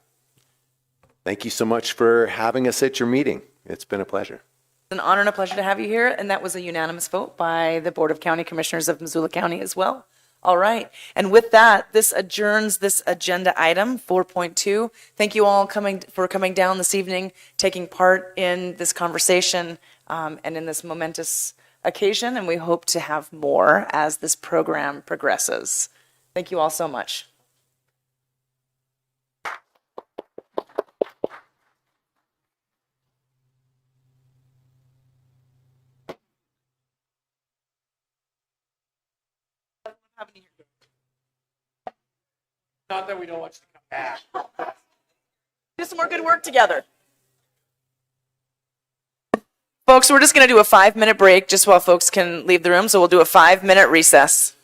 Thank you so much for having us at your meeting. It's been a pleasure. It's an honor and a pleasure to have you here, and that was a unanimous vote by the Board of County Commissioners of Missoula County as well. All right. And with that, this adjourns this agenda item 4.2. Thank you all for coming down this evening, taking part in this conversation and in this momentous occasion. And we hope to have more as this program progresses. Thank you all so much. Not that we don't want you to come back. Do some more good work together. Folks, we're just going to do a 5-minute break just while folks can leave the room. So we'll do a 5-minute recess.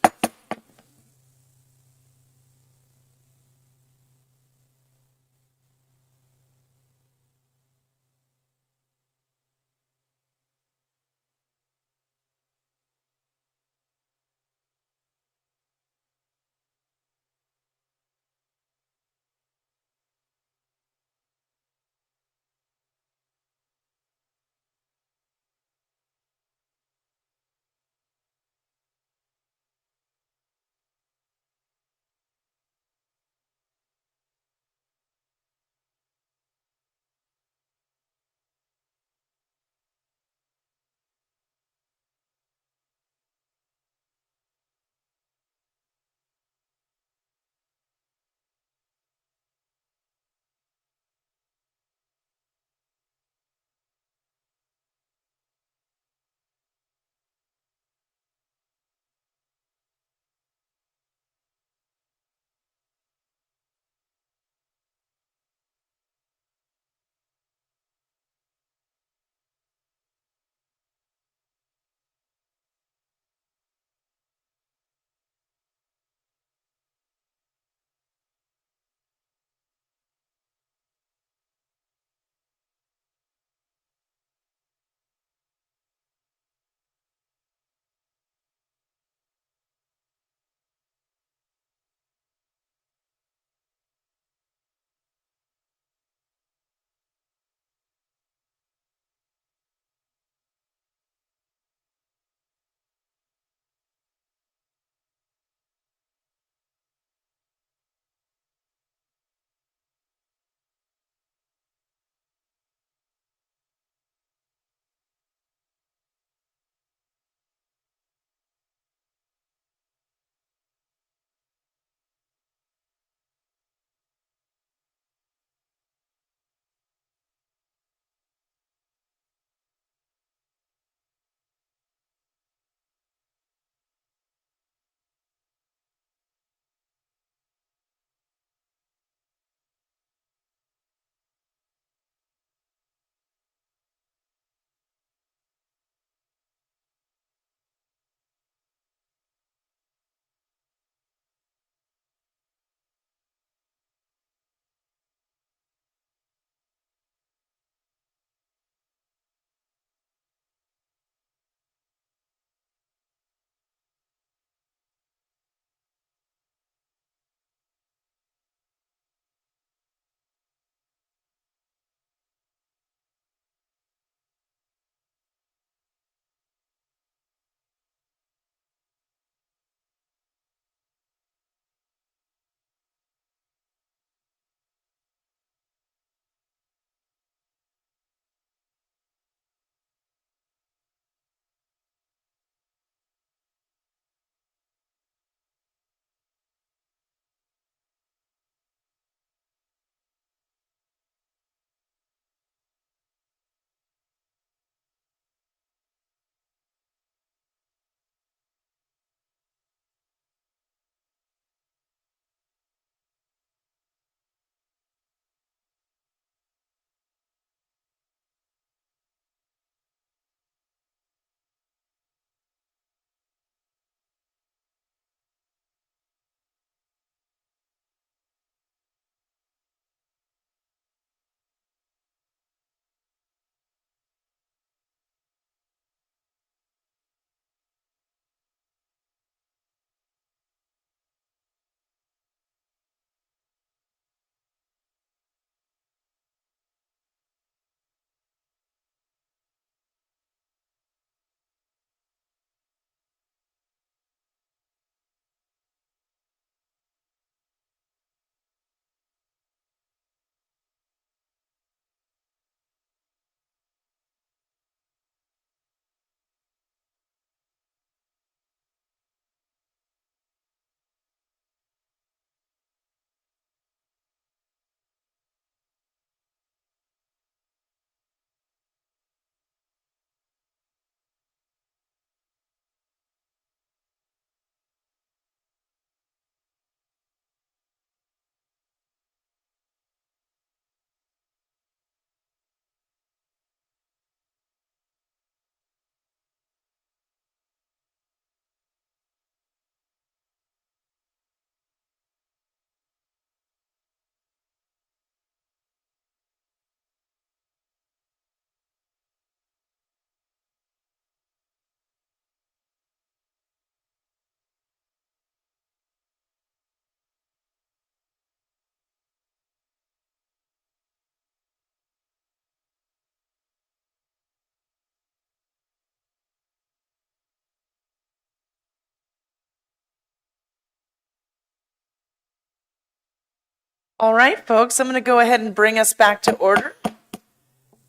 All right, folks, I'm going to go ahead and bring us back to order.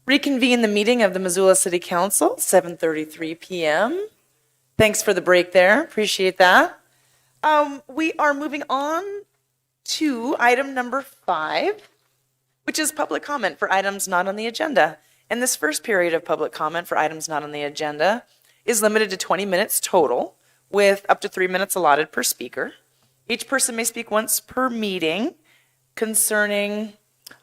Reconvene the meeting of the Missoula City Council, 7:33 p.m. Thanks for the break there. Appreciate that. We are moving on to item number 5, which is public comment for items not on the agenda. And this first period of public comment for items not on the agenda is limited to 20 minutes total, with up to 3 minutes allotted per speaker. Each person may speak once per meeting concerning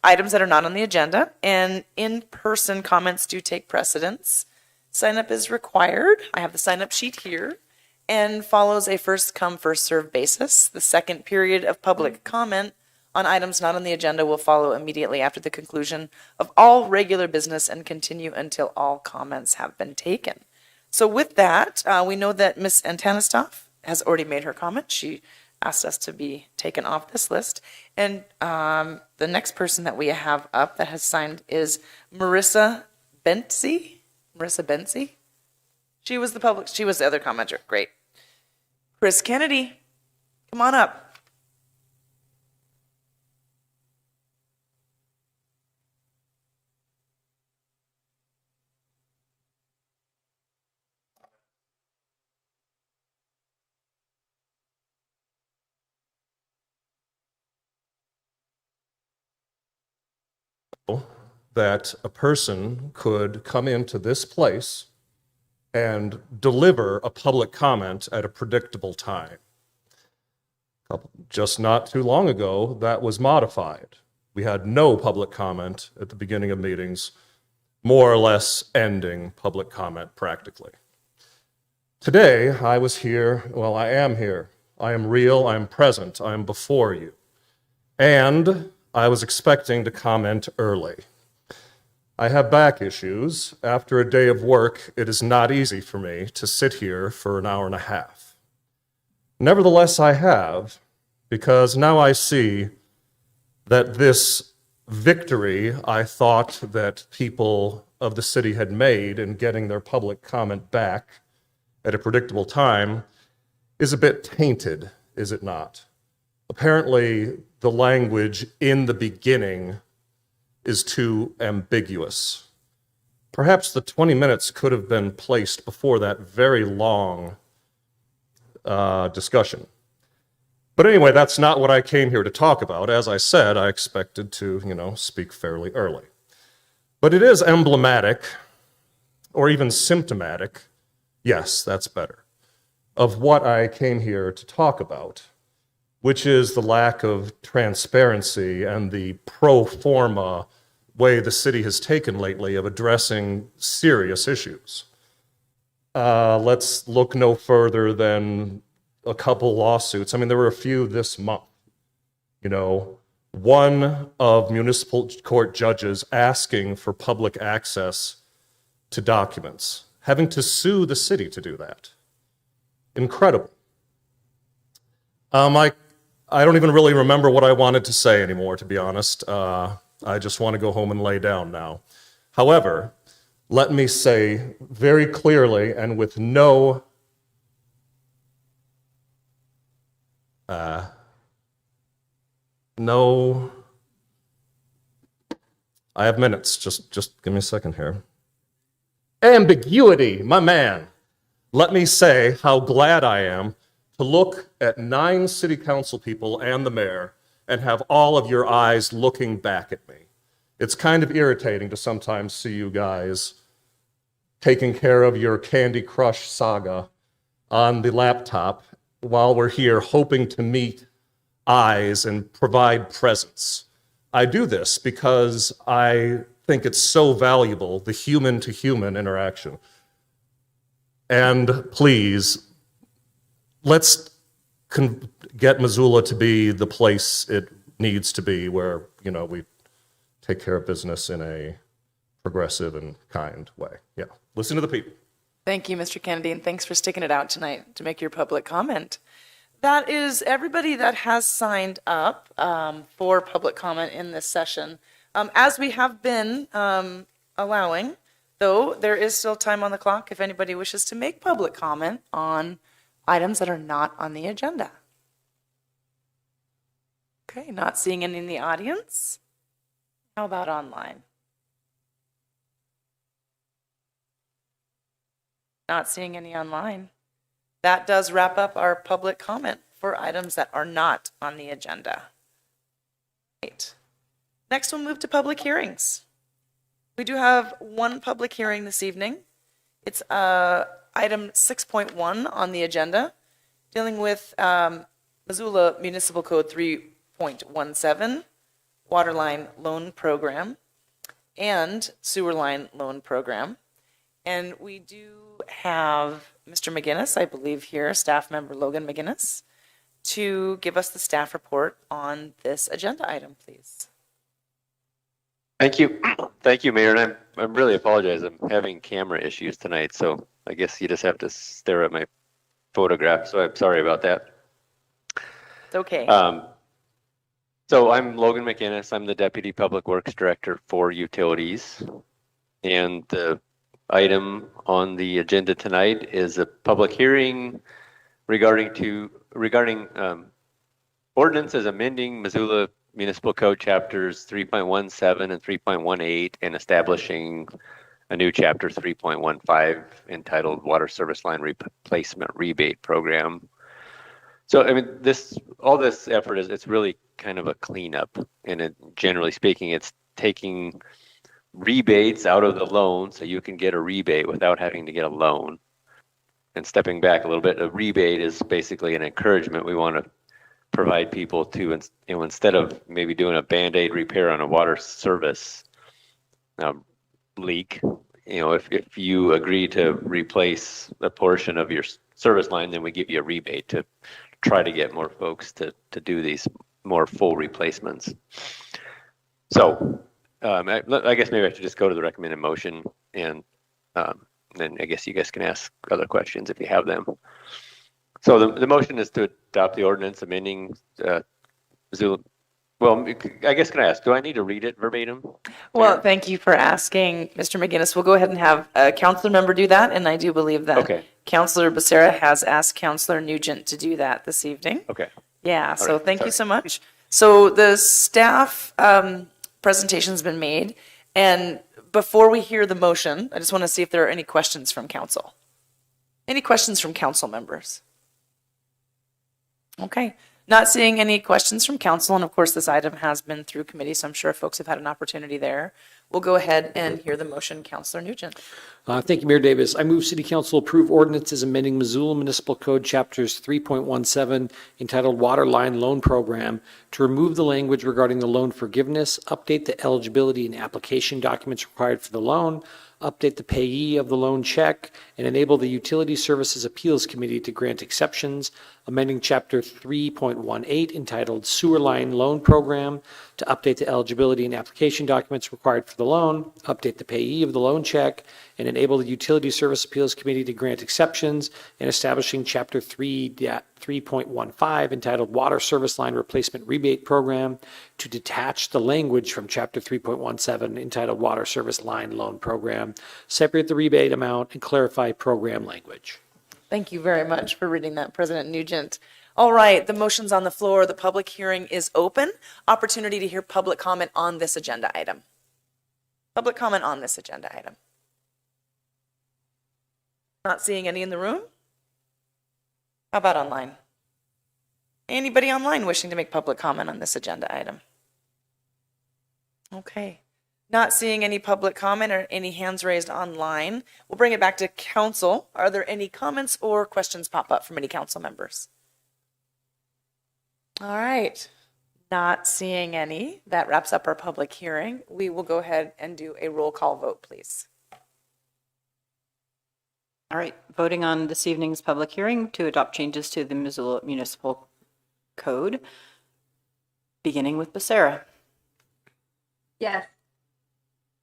items that are not on the agenda, and in-person comments do take precedence. Sign up is required. I have the sign up sheet here, and follows a first come, first served basis. The second period of public comment on items not on the agenda will follow immediately after the conclusion of all regular business and continue until all comments have been taken. So with that, we know that Ms. Antanistov has already made her comment. She asked us to be taken off this list. And the next person that we have up that has signed is Marissa Bentzy. Marissa Bentzy? She was the other commenter. Great. Chris Kennedy, come on up. That a person could come into this place and deliver a public comment at a predictable time. Just not too long ago, that was modified. We had no public comment at the beginning of meetings, more or less ending public comment practically. Today, I was here, well, I am here. I am real, I am present, I am before you. And I was expecting to comment early. I have back issues. After a day of work, it is not easy for me to sit here for an hour and a half. Nevertheless, I have, because now I see that this victory I thought that people of the city had made in getting their public comment back at a predictable time is a bit tainted, is it not? Apparently, the language in the beginning is too ambiguous. Perhaps the 20 minutes could have been placed before that very long discussion. But anyway, that's not what I came here to talk about. As I said, I expected to, speak fairly early. But it is emblematic, or even symptomatic, yes, that's better, of what I came here to talk about, which is the lack of transparency and the pro forma way the city has taken lately of addressing serious issues. Let's look no further than a couple lawsuits. I mean, there were a few this month. One of municipal court judges asking for public access to documents, having to sue the city to do that. Incredible. I don't even really remember what I wanted to say anymore, to be honest. I just want to go home and lay down now. However, let me say very clearly and with no I have minutes. Just give me a second here. Ambiguity, my man. Let me say how glad I am to look at 9 city council people and the mayor and have all of your eyes looking back at me. It's kind of irritating to sometimes see you guys taking care of your Candy Crush saga on the laptop while we're here hoping to meet eyes and provide presence. I do this because I think it's so valuable, the human-to-human interaction. And please, let's get Missoula to be the place it needs to be, where we take care of business in a progressive and kind way. Yeah, listen to the people. Thank you, Mr. Kennedy, and thanks for sticking it out tonight to make your public comment. That is everybody that has signed up for public comment in this session. As we have been allowing, though, there is still time on the clock if anybody wishes to make public comment on items that are not on the agenda. Okay, not seeing any in the audience. How about online? Not seeing any online. That does wrap up our public comment for items that are not on the agenda. Right. Next, we'll move to public hearings. We do have one public hearing this evening. It's item 6.1 on the agenda, dealing with Missoula Municipal Code 3.17, Waterline Loan Program, and Sewer Line Loan Program. And we do have Mr. McGinnis, I believe here, staff member Logan McGinnis, to give us the staff report on this agenda item, please. Thank you. Thank you, Mayor. And I'm really apologize. I'm having camera issues tonight, so I guess you just have to stare at my photograph. So I'm sorry about that. It's okay. So I'm Logan McInnes. I'm the Deputy Public Works Director for Utilities. And the item on the agenda tonight is a public hearing regarding ordinances amending Missoula Municipal Code chapters 3.17 and 3.18 and establishing a new chapter 3.15 entitled Water Service Line Replacement Rebate Program. So, I mean, all this effort it's really kind of a cleanup. And generally speaking, it's taking rebates out of the loan so you can get a rebate without having to get a loan. And stepping back a little bit, a rebate is basically an encouragement. We want to provide people to, instead of maybe doing a Band-Aid repair on a water service leak, if you agree to replace a portion of your service line, then we give you a rebate to try to get more folks to do these more full replacements. So I guess maybe I should just go to the recommended motion, and then I guess you guys can ask other questions if you have them. So the motion is to adopt the ordinance amending Missoula. Well, I guess can I ask, do I need to read it verbatim? Well, thank you for asking, Mr. McGinnis. We'll go ahead and have a councilor member do that, and I do believe that Councilor Becerra has asked Councilor Nugent to do that this evening. Okay. Yeah, so thank you so much. So the staff presentation's been made, and before we hear the motion, I just want to see if there are any questions from council. Any questions from council members? Okay, not seeing any questions from council, and of course this item has been through committee, so I'm sure folks have had an opportunity there. We'll go ahead and hear the motion. Councilor Nugent. Thank you, Mayor Davis. I move City Council approve ordinances amending Missoula Municipal Code chapters 3.17 entitled Water Line Loan Program to remove the language regarding the loan forgiveness, update the eligibility and application documents required for the loan, update the payee of the loan check, and enable the Utility Services Appeals Committee to grant exceptions, amending Chapter 3.18 entitled Sewer Line Loan Program to update the eligibility and application documents required for the loan, update the payee of the loan check, and enable the Utility Service Appeals Committee to grant exceptions, and establishing Chapter 3.15 entitled Water Service Line Replacement Rebate Program to detach the language from Chapter 3.17 entitled Water Service Line Loan Program, separate the rebate amount, and clarify program language. Thank you very much for reading that, President Nugent. All right, the motion's on the floor. The public hearing is open. Opportunity to hear public comment on this agenda item. Public comment on this agenda item. Not seeing any in the room? How about online? Anybody online wishing to make public comment on this agenda item? Okay. Not seeing any public comment or any hands raised online. We'll bring it back to council. Are there any comments or questions pop up from any council members? All right. Not seeing any. That wraps up our public hearing. We will go ahead and do a roll call vote, please. All right, voting on this evening's public hearing to adopt changes to the Missoula Municipal Code, beginning with Becerra. Yes.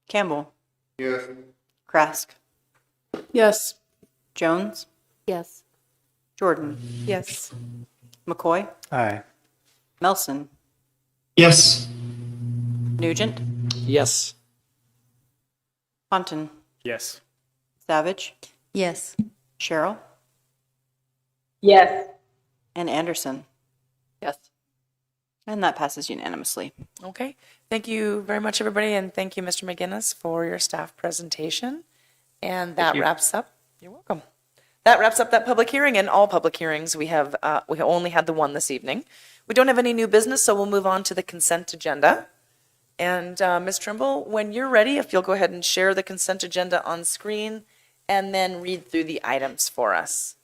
Campbell. Yes. Krask. Yes. Jones. Yes. Jordan. Yes. McCoy. Aye. Melson. Yes. Nugent. Yes. Ponton. Yes. Savage. Yes. Cheryl. Yes. And Anderson. Yes. And that passes unanimously. Okay. Thank you very much, everybody, and thank you, Mr. McGinnis, for your staff presentation. And that you. wraps up. You're welcome. That wraps up that public hearing and all public hearings. We only had the one this evening. We don't have any new business, so we'll move on to the consent agenda. And Ms. Trimble, when you're ready, if you'll go ahead and share the consent agenda on screen and then read through the items for us.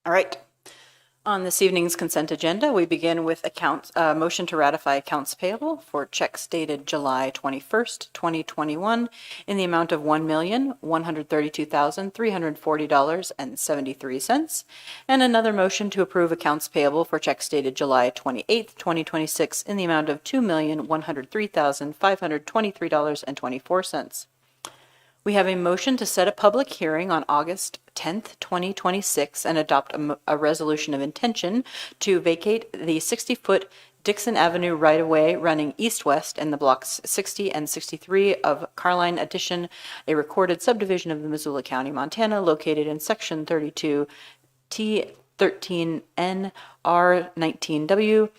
All right. On this evening's consent agenda, we begin with motion to ratify accounts payable for checks dated July 21st, 2021 in the amount of $1,132,340.73, and another motion to approve accounts payable for checks dated July 28th, 2026 in the amount of $2,103,523.24. We have a motion to set a public hearing on August 10th, 2026 and adopt a resolution of intention to vacate the 60-foot Dixon Avenue right-of-way running east-west in the blocks 60 and 63 of Carline Addition, a recorded subdivision of the Missoula County, Montana, located in Section 32 T13N R19W,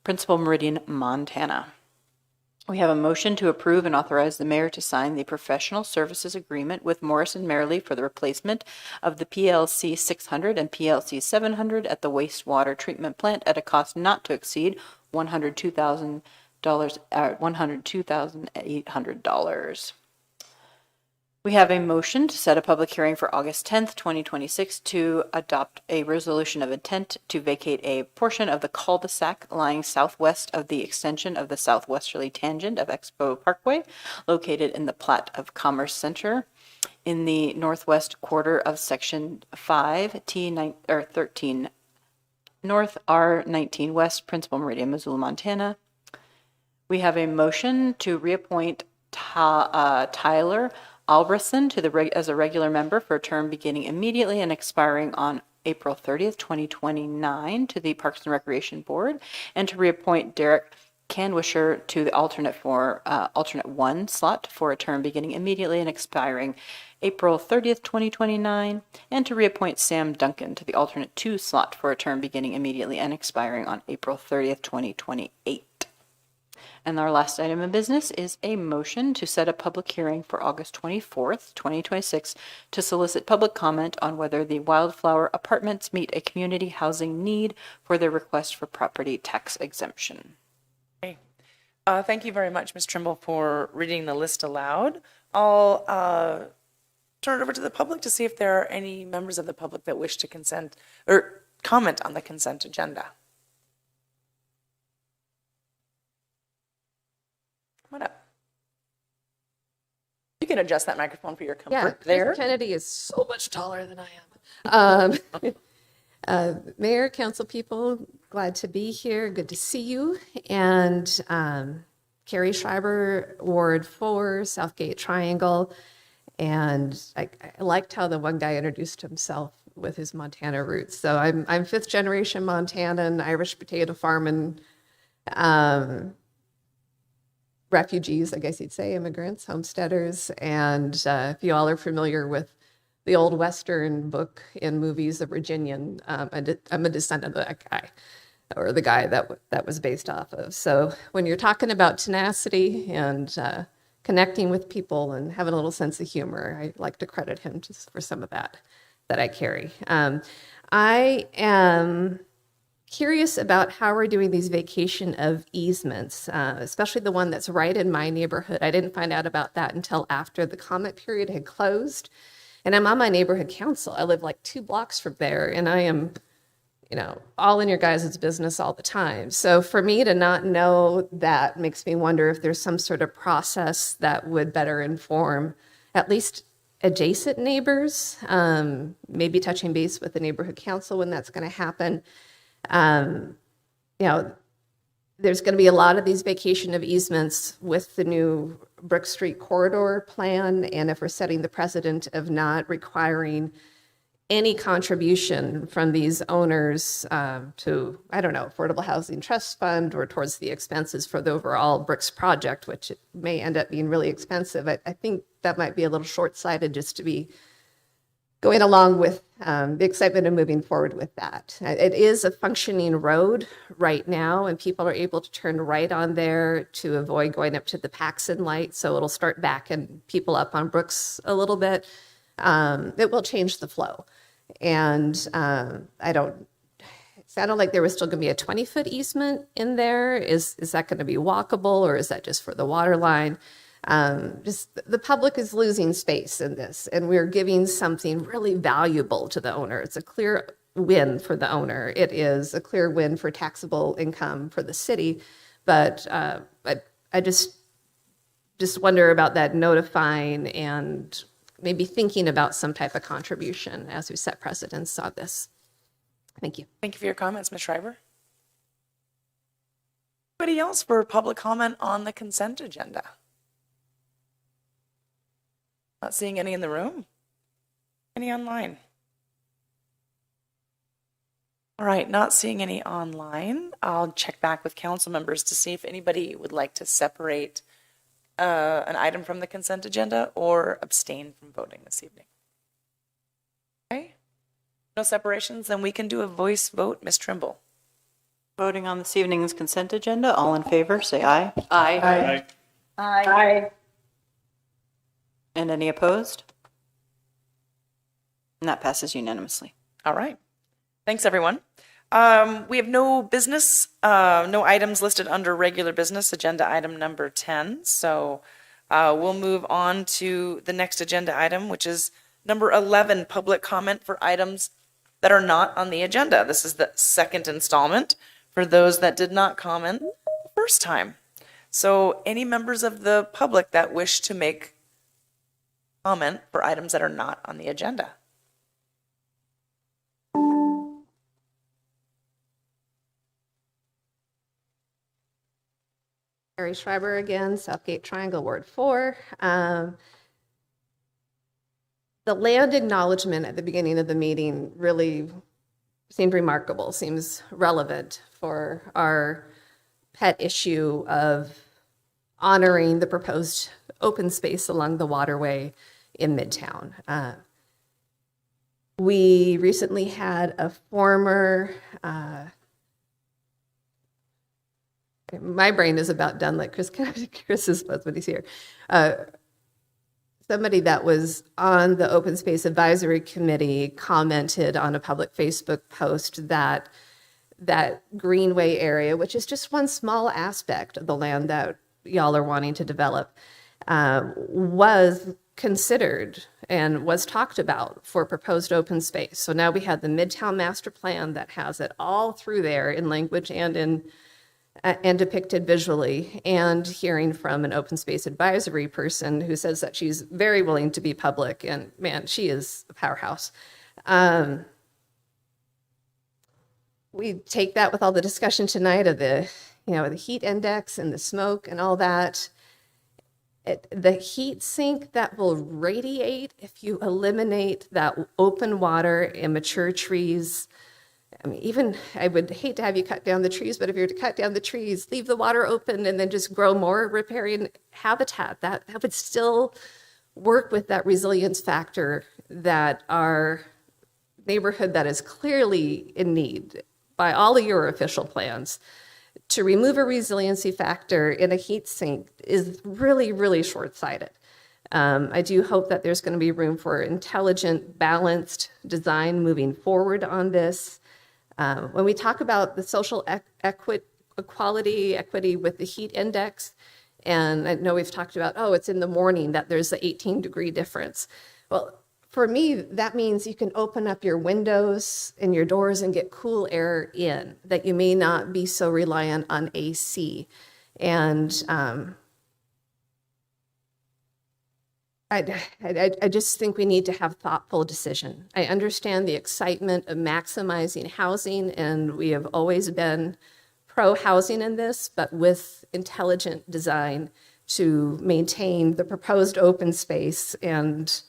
Principal Meridian, Montana. We have a motion to approve and authorize the mayor to sign the professional services agreement with Morrison Merrily for the replacement of the PLC 600 and PLC 700 at the wastewater treatment plant at a cost not to exceed $102,800. We have a motion to set a public hearing for August 10th, 2026 to adopt a resolution of intent to vacate a portion of the cul-de-sac lying southwest of the extension of the southwesterly tangent of Expo Parkway, located in the Plat of Commerce Center in the northwest quarter of Section 5 T13 North R19 West, Principal Meridian, Missoula, Montana. We have a motion to reappoint Tyler Albrechtsen as a regular member for a term beginning immediately and expiring on April 30th, 2029 to the Parks and Recreation Board, and to reappoint Derek Canwisher to the alternate 1 slot for a term beginning immediately and expiring April 30th, 2029, and to reappoint Sam Duncan to the alternate 2 slot for a term beginning immediately and expiring on April 30th, 2028. And our last item of business is a motion to set a public hearing for August 24th, 2026 to solicit public comment on whether the Wildflower Apartments meet a community housing need for their request for property tax exemption. Okay. Thank you very much, Ms. Trimble, for reading the list aloud. I'll turn it over to the public to see if there are any members of the public that wish to consent or comment on the consent agenda. Come on up. You can adjust that microphone for your comfort there. Chris Kennedy is so much taller than I am. Mayor, council people, glad to be here. Good to see you. And Carrie Schreiber, Ward 4, Southgate Triangle. And I liked how the one guy introduced himself with his Montana roots. So I'm fifth generation Montanan, Irish potato farming. Refugees, I guess you'd say, immigrants, homesteaders. And if you all are familiar with the old Western book and movies of Virginian, I'm a descendant of that guy, or the guy that was based off of. So when you're talking about tenacity and connecting with people and having a little sense of humor, I like to credit him just for some of that I carry. I am curious about how we're doing these vacation of easements, especially the one that's right in my neighborhood. I didn't find out about that until after the comment period had closed. And I'm on my neighborhood council. I live like 2 blocks from there, and I am, all in your guys' business all the time. So for me to not know that makes me wonder if there's some sort of process that would better inform at least adjacent neighbors, maybe touching base with the neighborhood council when that's going to happen. There's going to be a lot of these vacation of easements with the new Brook Street corridor plan, and if we're setting the precedent of not requiring any contribution from these owners to, I don't know, Affordable Housing Trust Fund or towards the expenses for the overall Bricks project, which it may end up being really expensive. I think that might be a little short-sighted just to be going along with the excitement of moving forward with that. It is a functioning road right now, and people are able to turn right on there to avoid going up to the Paxson light, so it'll start backing people up on Brooks a little bit. It will change the flow. And it sounded like there was still going to be a 20-foot easement in there. Is that going to be walkable, or is that just for the water line? Just the public is losing space in this, and we're giving something really valuable to the owner. It's a clear win for the owner. It is a clear win for taxable income for the city. But I just wonder about that notifying and maybe thinking about some type of contribution as we set precedents on this. Thank you. Thank you for your comments, Ms. Schreiber. Anybody else for public comment on the consent agenda? Not seeing any in the room. Any online? All right, not seeing any online. I'll check back with council members to see if anybody would like to separate an item from the consent agenda or abstain from voting this evening. Okay, no separations, then we can do a voice vote. Ms. Trimble. Voting on this evening's consent agenda, all in favor, say aye. Aye. Aye. And any opposed? And that passes unanimously. All right. Thanks, everyone. We have no business, no items listed under regular business, agenda item number 10. So we'll move on to the next agenda item, which is number 11, public comment for items that are not on the agenda. This is the second installment for those that did not comment the first time. So any members of the public that wish to make comment for items that are not on the agenda? Mary Schreiber again, Southgate Triangle, Ward 4. The land acknowledgement at the beginning of the meeting really seemed remarkable, seems relevant for our pet issue of honoring the proposed open space along the waterway in Midtown. We recently had a former my brain is about done like Chris is supposed when he's here. Somebody that was on the Open Space Advisory Committee commented on a public Facebook post that greenway area, which is just one small aspect of the land that y'all are wanting to develop, was considered and was talked about for proposed open space. So now we have the Midtown Master Plan that has it all through there in language and depicted visually, and hearing from an open space advisory person who says that she's very willing to be public, and man, she is a powerhouse. We take that with all the discussion tonight of the heat index and the smoke and all that. The heat sink that will radiate if you eliminate that open water and mature trees. I mean, even I would hate to have you cut down the trees, but if you were to cut down the trees, leave the water open and then just grow more riparian habitat, that would still work with that resilience factor that our neighborhood that is clearly in need by all of your official plans. To remove a resiliency factor in a heat sink is really, really short-sighted. I do hope that there's going to be room for intelligent, balanced design moving forward on this. When we talk about the social equity with the heat index, and I know we've talked about, it's in the morning that there's the 18-degree difference. Well, for me, that means you can open up your windows and your doors and get cool air in, that you may not be so reliant on AC. And I just think we need to have thoughtful decision. I understand the excitement of maximizing housing, and we have always been pro-housing in this, but with intelligent design to maintain the proposed open space and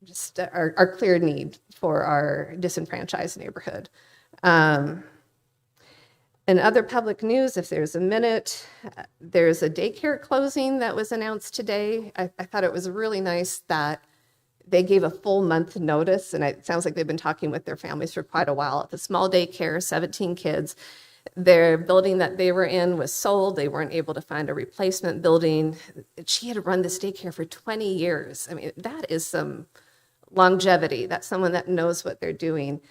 just our clear need for our disenfranchised neighborhood. In other public news, if there's a minute, there's a daycare closing that was announced today. I thought it was really nice that they gave a full month notice, and it sounds like they've been talking with their families for quite a while. It's a small daycare, 17 kids. Their building that they were in was sold. They weren't able to find a replacement building. She had run this daycare for 20 years. I mean, that is some longevity. That's someone that knows what they're doing.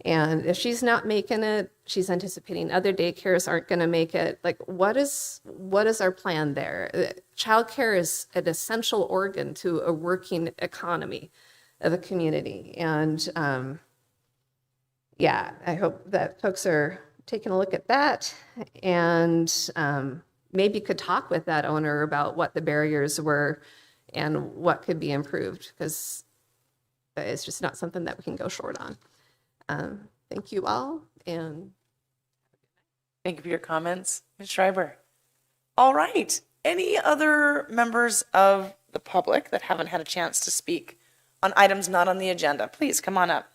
And if she's not making it, she's anticipating other daycares aren't going to make it. Like, what is our plan there? Childcare is an essential organ to a working economy of a community. And yeah, I hope that folks are taking a look at that and maybe could talk with that owner about what the barriers were and what could be improved, because it's just not something that we can go short on. Thank you all, and Thank you for your comments, Ms. Schreiber. All right. Any other members of the public that haven't had a chance to speak on items not on the agenda? Please come on up.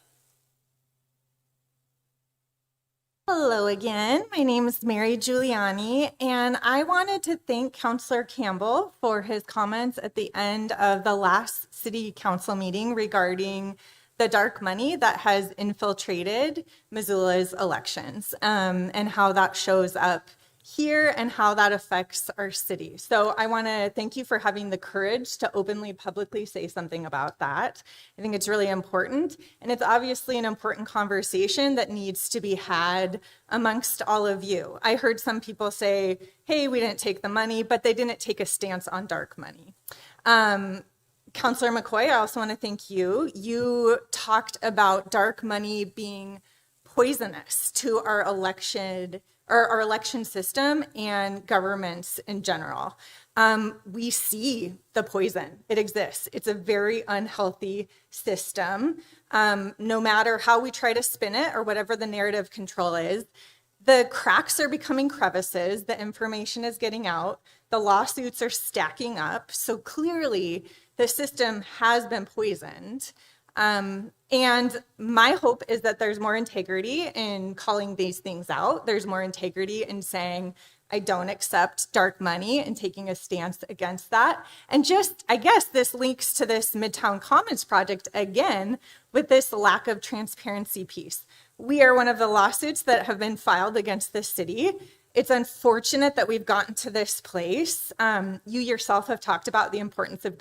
Hello again. My name is Mary Giuliani, and I wanted to thank Councillor Campbell for his comments at the end of the last city council meeting regarding the dark money that has infiltrated Missoula's elections, and how that shows up here and how that affects our city. So I want to thank you for having the courage to openly, publicly say something about that. I think it's really important, and it's obviously an important conversation that needs to be had amongst all of you. I heard some people say, hey, we didn't take the money, but they didn't take a stance on dark money. Councillor McCoy, I also want to thank you. You talked about dark money being poisonous to our election system and governments in general. We see the poison. It exists. It's a very unhealthy system. No matter how we try to spin it or whatever the narrative control is, the cracks are becoming crevices. The information is getting out. The lawsuits are stacking up. So clearly, the system has been poisoned. And my hope is that there's more integrity in calling these things out. There's more integrity in saying, I don't accept dark money and taking a stance against that. And just, I guess this links to this Midtown Commons project again with this lack of transparency piece. We are one of the lawsuits that have been filed against this city. It's unfortunate that we've gotten to this place. You yourself have talked about the importance of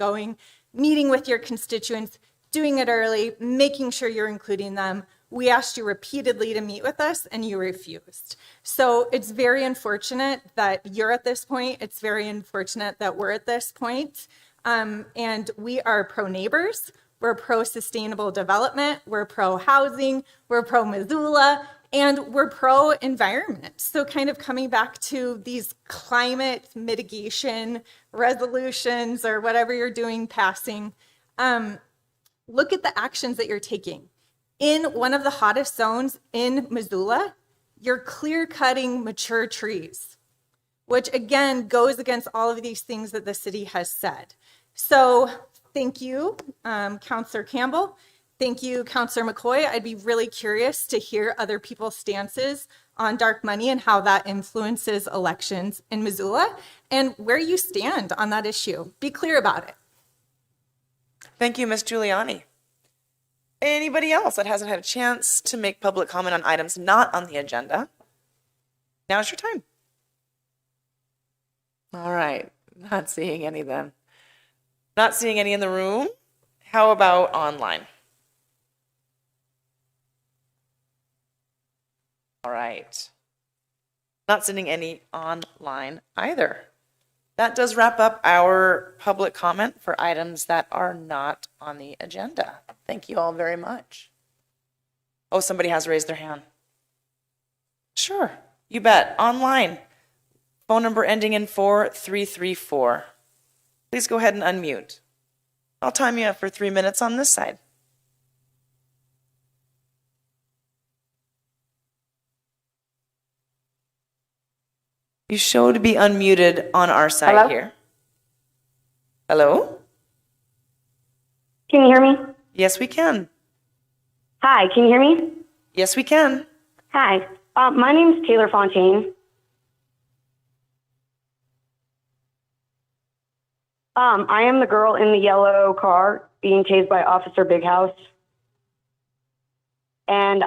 meeting with your constituents, doing it early, making sure you're including them. We asked you repeatedly to meet with us and you refused. So it's very unfortunate that you're at this point. It's very unfortunate that we're at this point. And we are pro-neighbors. We're pro-sustainable development. We're pro-housing. We're pro-Missoula. And we're pro-environment. So kind of coming back to these climate mitigation resolutions or whatever you're doing, passing, look at the actions that you're taking. In one of the hottest zones in Missoula, you're clear-cutting mature trees, which again goes against all of these things that the city has said. So thank you, Councillor Campbell. Thank you, Councillor McCoy. I'd be really curious to hear other people's stances on dark money and how that influences elections in Missoula and where you stand on that issue. Be clear about it. Thank you, Ms. Giuliani. Anybody else that hasn't had a chance to make public comment on items not on the agenda? Now's your time. All right, not seeing any then. Not seeing any in the room. How about online? All right. Not seeing any online either. That does wrap up our public comment for items that are not on the agenda. Thank you all very much. Oh, somebody has raised their hand. Sure, you bet. Online. Phone number ending in 4334. Please go ahead and unmute. I'll time you up for 3 minutes on this side. You show to be unmuted on our side. Hello? Here. Hello? Can you hear me? Yes, we can. Hi, can you hear me? Yes, we can. Hi, my name's Taylor Fontaine. I am the girl in the yellow car being tased by Officer Big House. And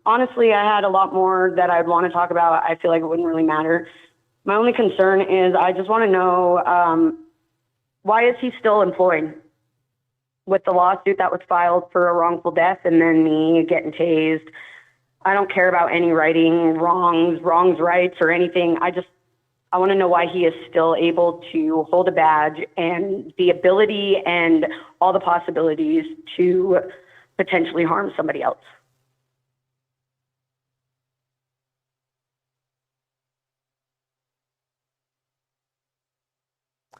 honestly, I had a lot more that I'd want to talk about. I feel like it wouldn't really matter. My only concern is I just want to know why is he still employed with the lawsuit that was filed for a wrongful death and then me getting tased. I don't care about any righting wrongs, rights, or anything. I want to know why he is still able to hold a badge and the ability and all the possibilities to potentially harm somebody else.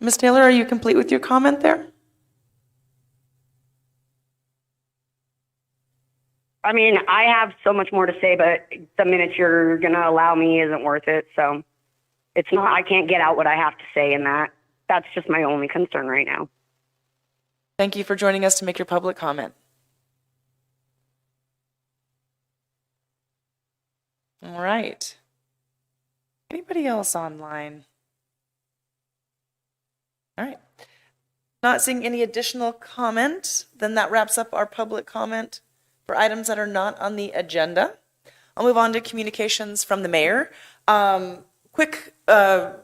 Ms. Taylor, are you complete with your comment there? I mean, I have so much more to say, but the minutes you're going to allow me isn't worth it. So it's not, I can't get out what I have to say in that. That's just my only concern right now. Thank you for joining us to make your public comment. All right. Anybody else online? All right. Not seeing any additional comment, then that wraps up our public comment for items that are not on the agenda. I'll move on to communications from the mayor.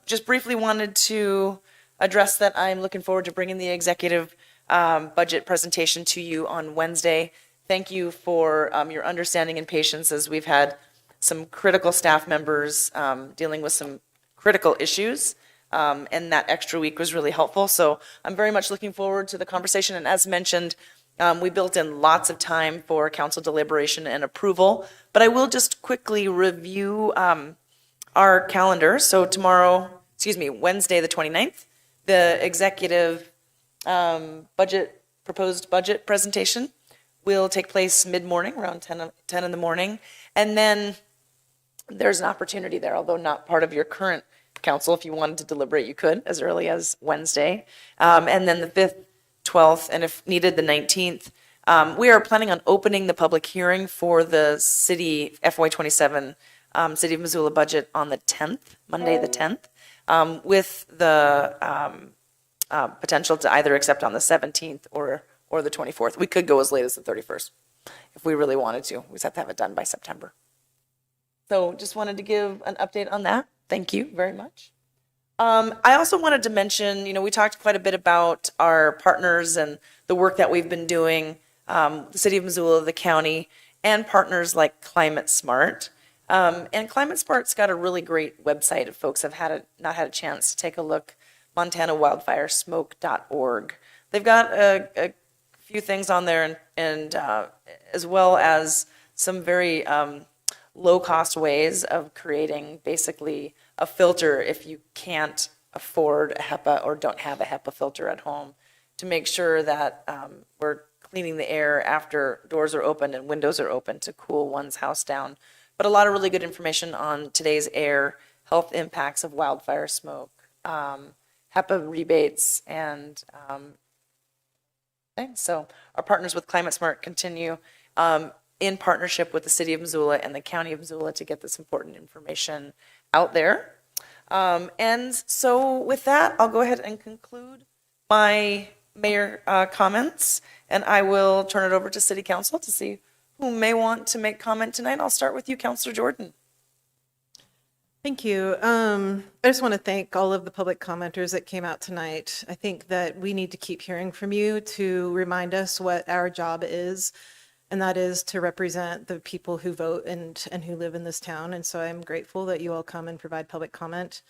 Just briefly wanted to address that I'm looking forward to bringing the executive budget presentation to you on Wednesday. Thank you for your understanding and patience as we've had some critical staff members dealing with some critical issues. And that extra week was really helpful. So I'm very much looking forward to the conversation. And as mentioned, we built in lots of time for council deliberation and approval. But I will just quickly review our calendar. So Wednesday the 29th, the executive proposed budget presentation will take place mid-morning, around 10 in the morning. And then there's an opportunity there, although not part of your current council. If you wanted to deliberate, you could as early as Wednesday. And then the 5th, 12th, and if needed, the 19th. We are planning on opening the public hearing for the city FY27 City of Missoula budget on the 10th, Monday the 10th, with the potential to either accept on the 17th or the 24th. We could go as late as the 31st if we really wanted to. We just have to have it done by September. So just wanted to give an update on that. Thank you very much. I also wanted to mention, we talked quite a bit about our partners and the work that we've been doing, the City of Missoula, the county, and partners like Climate Smart. And Climate Smart's got a really great website if folks have not had a chance to take a look, montanawildfiresmoke.org. They've got a few things on there and as well as some very low-cost ways of creating basically a filter if you can't afford a HEPA or don't have a HEPA filter at home, to make sure that we're cleaning the air after doors are open and windows are open to cool one's house down. But a lot of really good information on today's air, health impacts of wildfire smoke, HEPA rebates, and things. So our partners with Climate Smart continue in partnership with the City of Missoula and the County of Missoula to get this important information out there. And so with that, I'll go ahead and conclude my mayor comments, and I will turn it over to City Council to see who may want to make comment tonight. I'll start with you, Councilor Jordan. Thank you. I just want to thank all of the public commenters that came out tonight. I think that we need to keep hearing from you to remind us what our job is, and that is to represent the people who vote and who live in this town. And so I'm grateful that you all come and provide public comment.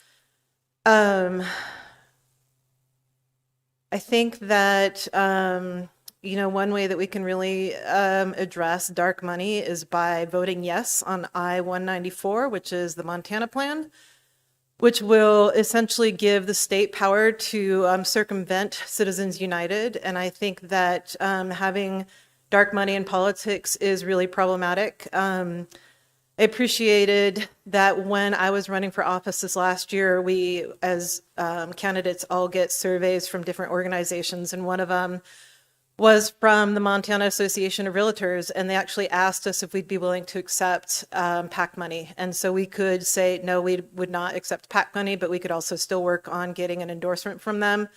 I think that, one way that we can really address dark money is by voting yes on I-194, which is the Montana plan, which will essentially give the state power to circumvent Citizens United. And I think that having dark money in politics is really problematic. I appreciated that when I was running for office this last year, we as candidates all get surveys from different organizations, and one of them was from the Montana Association of Realtors, and they actually asked us if we'd be willing to accept PAC money. And so we could say, no, we would not accept PAC money, but we could also still work on getting an endorsement from them.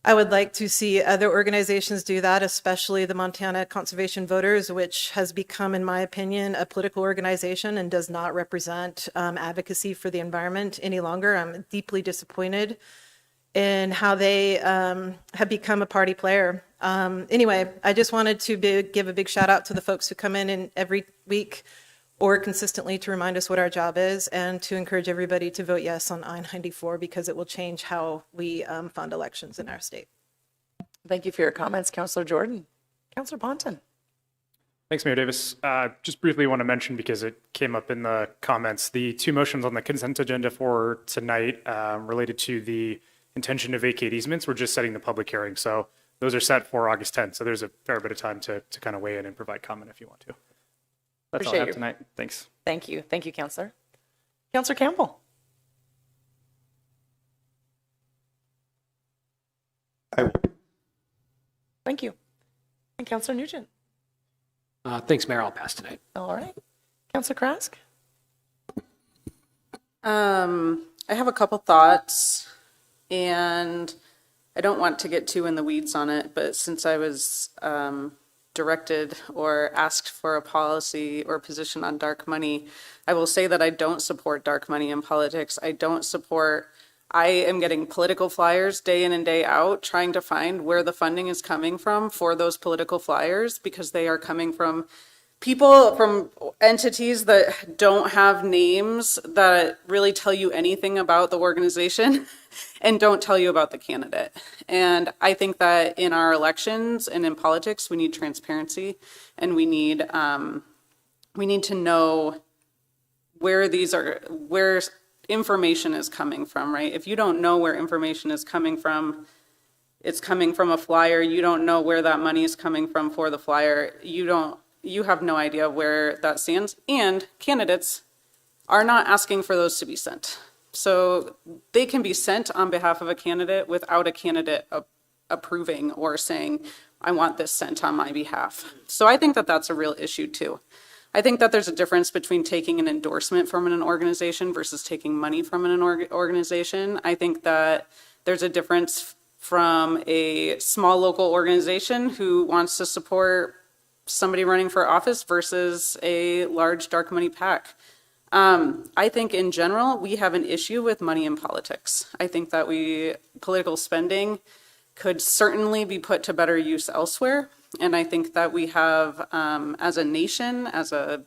I would like to see other organizations do that, especially the Montana Conservation Voters, which has become, in my opinion, a political organization and does not represent advocacy for the environment any longer. I'm deeply disappointed in how they have become a party player. Anyway, I just wanted to give a big shout out to the folks who come in every week or consistently to remind us what our job is, and to encourage everybody to vote yes on I-94 because it will change how we fund elections in our state. Thank you for your comments, Councillor Jordan. Councillor Ponton. Thanks, Mayor Davis. Just briefly want to mention, because it came up in the comments, the two motions on the consent agenda for tonight related to the intention to vacate easements. We're just setting the public hearing. So those are set for August 10th. So there's a fair bit of time to kind of weigh in and provide comment if you want to. That's all I have tonight. Thanks. Thank you. Thank you, Councillor. Councillor Campbell. Thank you. And Councillor Nugent. Thanks, Mayor. I'll pass tonight. All right. Councillor Krask. I have a couple thoughts, and I don't want to get too in the weeds on it, but since I was directed or asked for a policy or position on dark money, I will say that I don't support dark money in politics. I am getting political flyers day in and day out trying to find where the funding is coming from for those political flyers, because they are coming from people, from entities that don't have names that really tell you anything about the organization and don't tell you about the candidate. And I think that in our elections and in politics, we need transparency, and we need to know where information is coming from, right? If you don't know where information is coming from, it's coming from a flyer, you don't know where that money is coming from for the flyer, you have no idea where that stands. And candidates are not asking for those to be sent. So they can be sent on behalf of a candidate without a candidate approving or saying, I want this sent on my behalf. So I think that that's a real issue too. I think that there's a difference between taking an endorsement from an organization versus taking money from an organization. I think that there's a difference from a small local organization who wants to support somebody running for office versus a large dark money PAC. I think in general, we have an issue with money in politics. I think that political spending could certainly be put to better use elsewhere. And I think that we have, as a nation, as a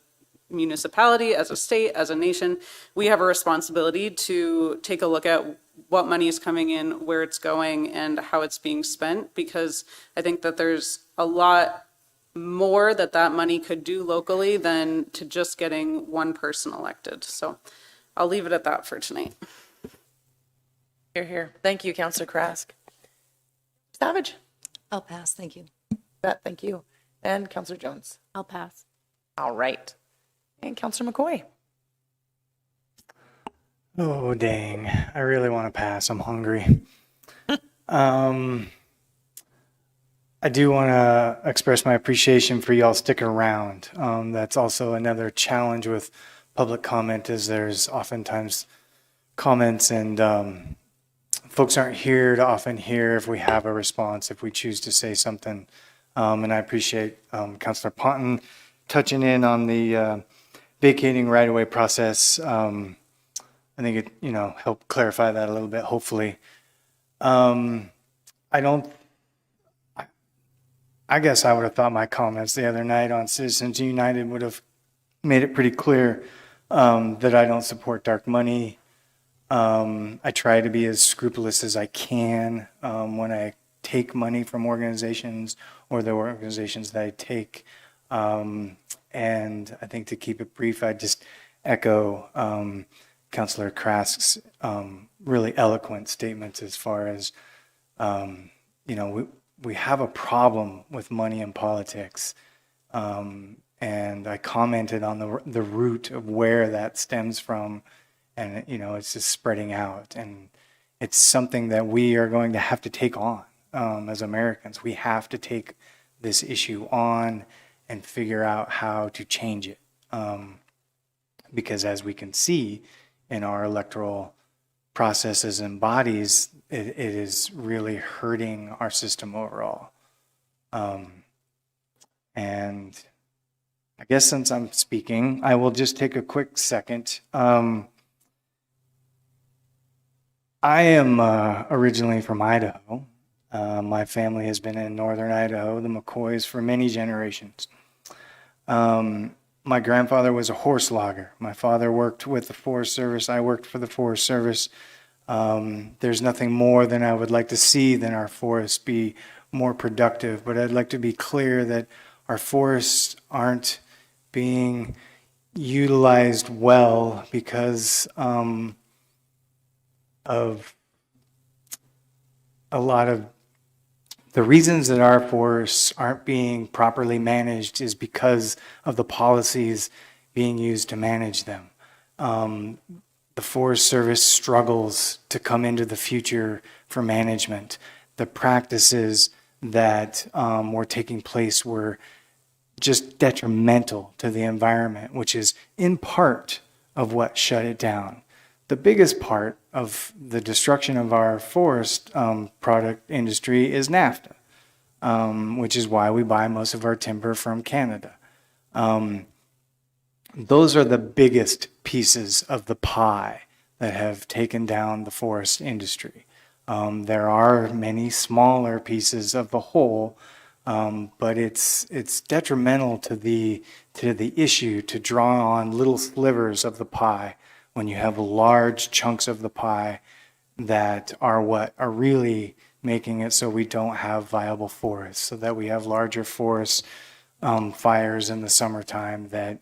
municipality, as a state, as a nation, we have a responsibility to take a look at what money is coming in, where it's going, and how it's being spent, because I think that there's a lot more that money could do locally than to just getting one person elected. So I'll leave it at that for tonight. Here. Thank you, Councillor Krask. Savage. I'll pass. Thank you. Thank you. And Councillor Jones. I'll pass. All right. And Councillor McCoy. Oh, dang. I really want to pass. I'm hungry. I do want to express my appreciation for y'all sticking around. That's also another challenge with public comment, is there's oftentimes comments and folks aren't here to often hear if we have a response, if we choose to say something. And I appreciate Councillor Ponton touching in on the vacating right-of-way process. I think it, helped clarify that a little bit, hopefully. I guess I would have thought my comments the other night on Citizens United would have made it pretty clear that I don't support dark money. I try to be as scrupulous as I can when I take money from organizations or the organizations that I take. And I think to keep it brief, I just echo Councillor Krask's really eloquent statements as far as, we have a problem with money in politics. And I commented on the root of where that stems from. And, it's just spreading out. And it's something that we are going to have to take on. as Americans. We have to take this issue on and figure out how to change it. Because as we can see in our electoral processes and bodies, it is really hurting our system overall. And I guess since I'm speaking, I will just take a quick second. I am originally from Idaho. My family has been in northern Idaho, the McCoys, for many generations. My grandfather was a horse logger. My father worked with the Forest Service. I worked for the Forest Service. There's nothing more than I would like to see than our forests be more productive, but I'd like to be clear that our forests aren't being utilized well because of a lot of the reasons that our forests aren't being properly managed is because of the policies being used to manage them. The Forest Service struggles to come into the future for management. The practices that were taking place were just detrimental to the environment, which is in part of what shut it down. The biggest part of the destruction of our forest product industry is NAFTA, which is why we buy most of our timber from Canada. Those are the biggest pieces of the pie that have taken down the forest industry. There are many smaller pieces of the whole, but it's detrimental to the issue to draw on little slivers of the pie when you have large chunks of the pie that are what are really making it so we don't have viable forests, so that we have larger forest fires in the summertime that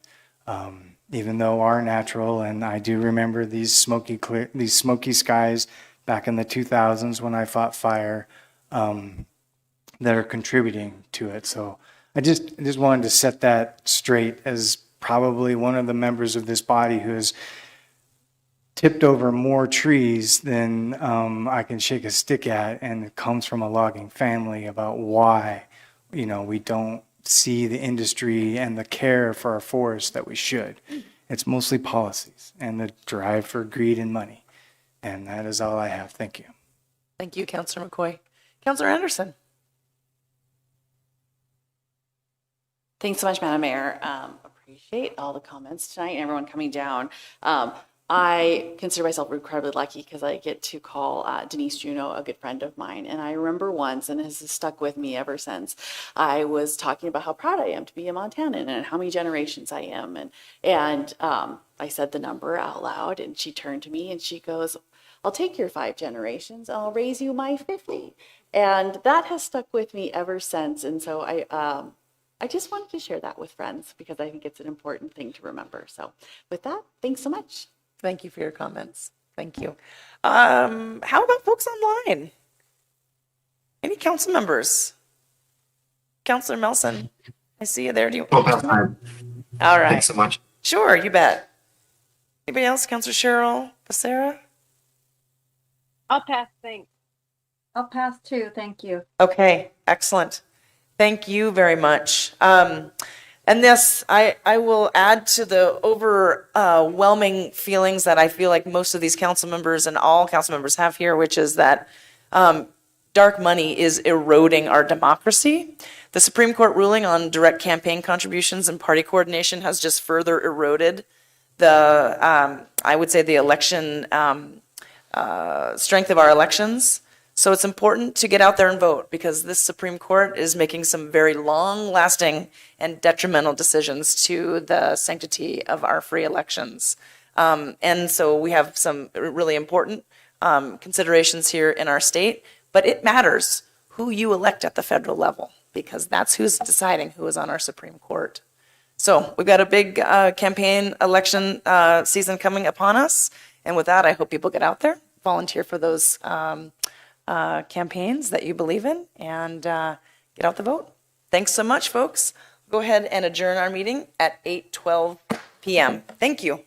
even though are natural, and I do remember these smoky skies back in the 2000s when I fought fire, that are contributing to it. So I just wanted to set that straight as probably one of the members of this body who has tipped over more trees than I can shake a stick at, and it comes from a logging family about why, we don't see the industry and the care for our forests that we should. It's mostly policies and the drive for greed and money. And that is all I have. Thank you. Thank you, Councillor McCoy. Councillor Anderson. Thanks so much, Madam Mayor. Appreciate all the comments tonight and everyone coming down. I consider myself incredibly lucky because I get to call Denise Juneau a good friend of mine. And I remember once, and this has stuck with me ever since, I was talking about how proud I am to be a Montanan and how many generations I am. And I said the number out loud, and she turned to me and she goes, I'll take your 5 generations and I'll raise you my 50. And that has stuck with me ever since. And so I just wanted to share that with friends because I think it's an important thing to remember. So with that, thanks so much. Thank you for your comments. Thank you. How about folks online? Any council members? Councillor Melson, I see you there. Do you? All right. Thanks so much. Sure, you bet. Anybody else? Councillor Cheryl Becerra? I'll pass, thanks. I'll pass too, thank you. Okay, excellent. Thank you very much. And this, I will add to the overwhelming feelings that I feel like most of these council members and all council members have here, which is that dark money is eroding our democracy. The Supreme Court ruling on direct campaign contributions and party coordination has just further eroded the, I would say, the election strength of our elections. So it's important to get out there and vote because this Supreme Court is making some very long-lasting and detrimental decisions to the sanctity of our free elections. And so we have some really important considerations here in our state, but it matters who you elect at the federal level because that's who's deciding who is on our Supreme Court. So we've got a big campaign election season coming upon us. And with that, I hope people get out there, volunteer for those campaigns that you believe in, and get out the vote. Thanks so much, folks. Go ahead and adjourn our meeting at 8:12 p.m. Thank you.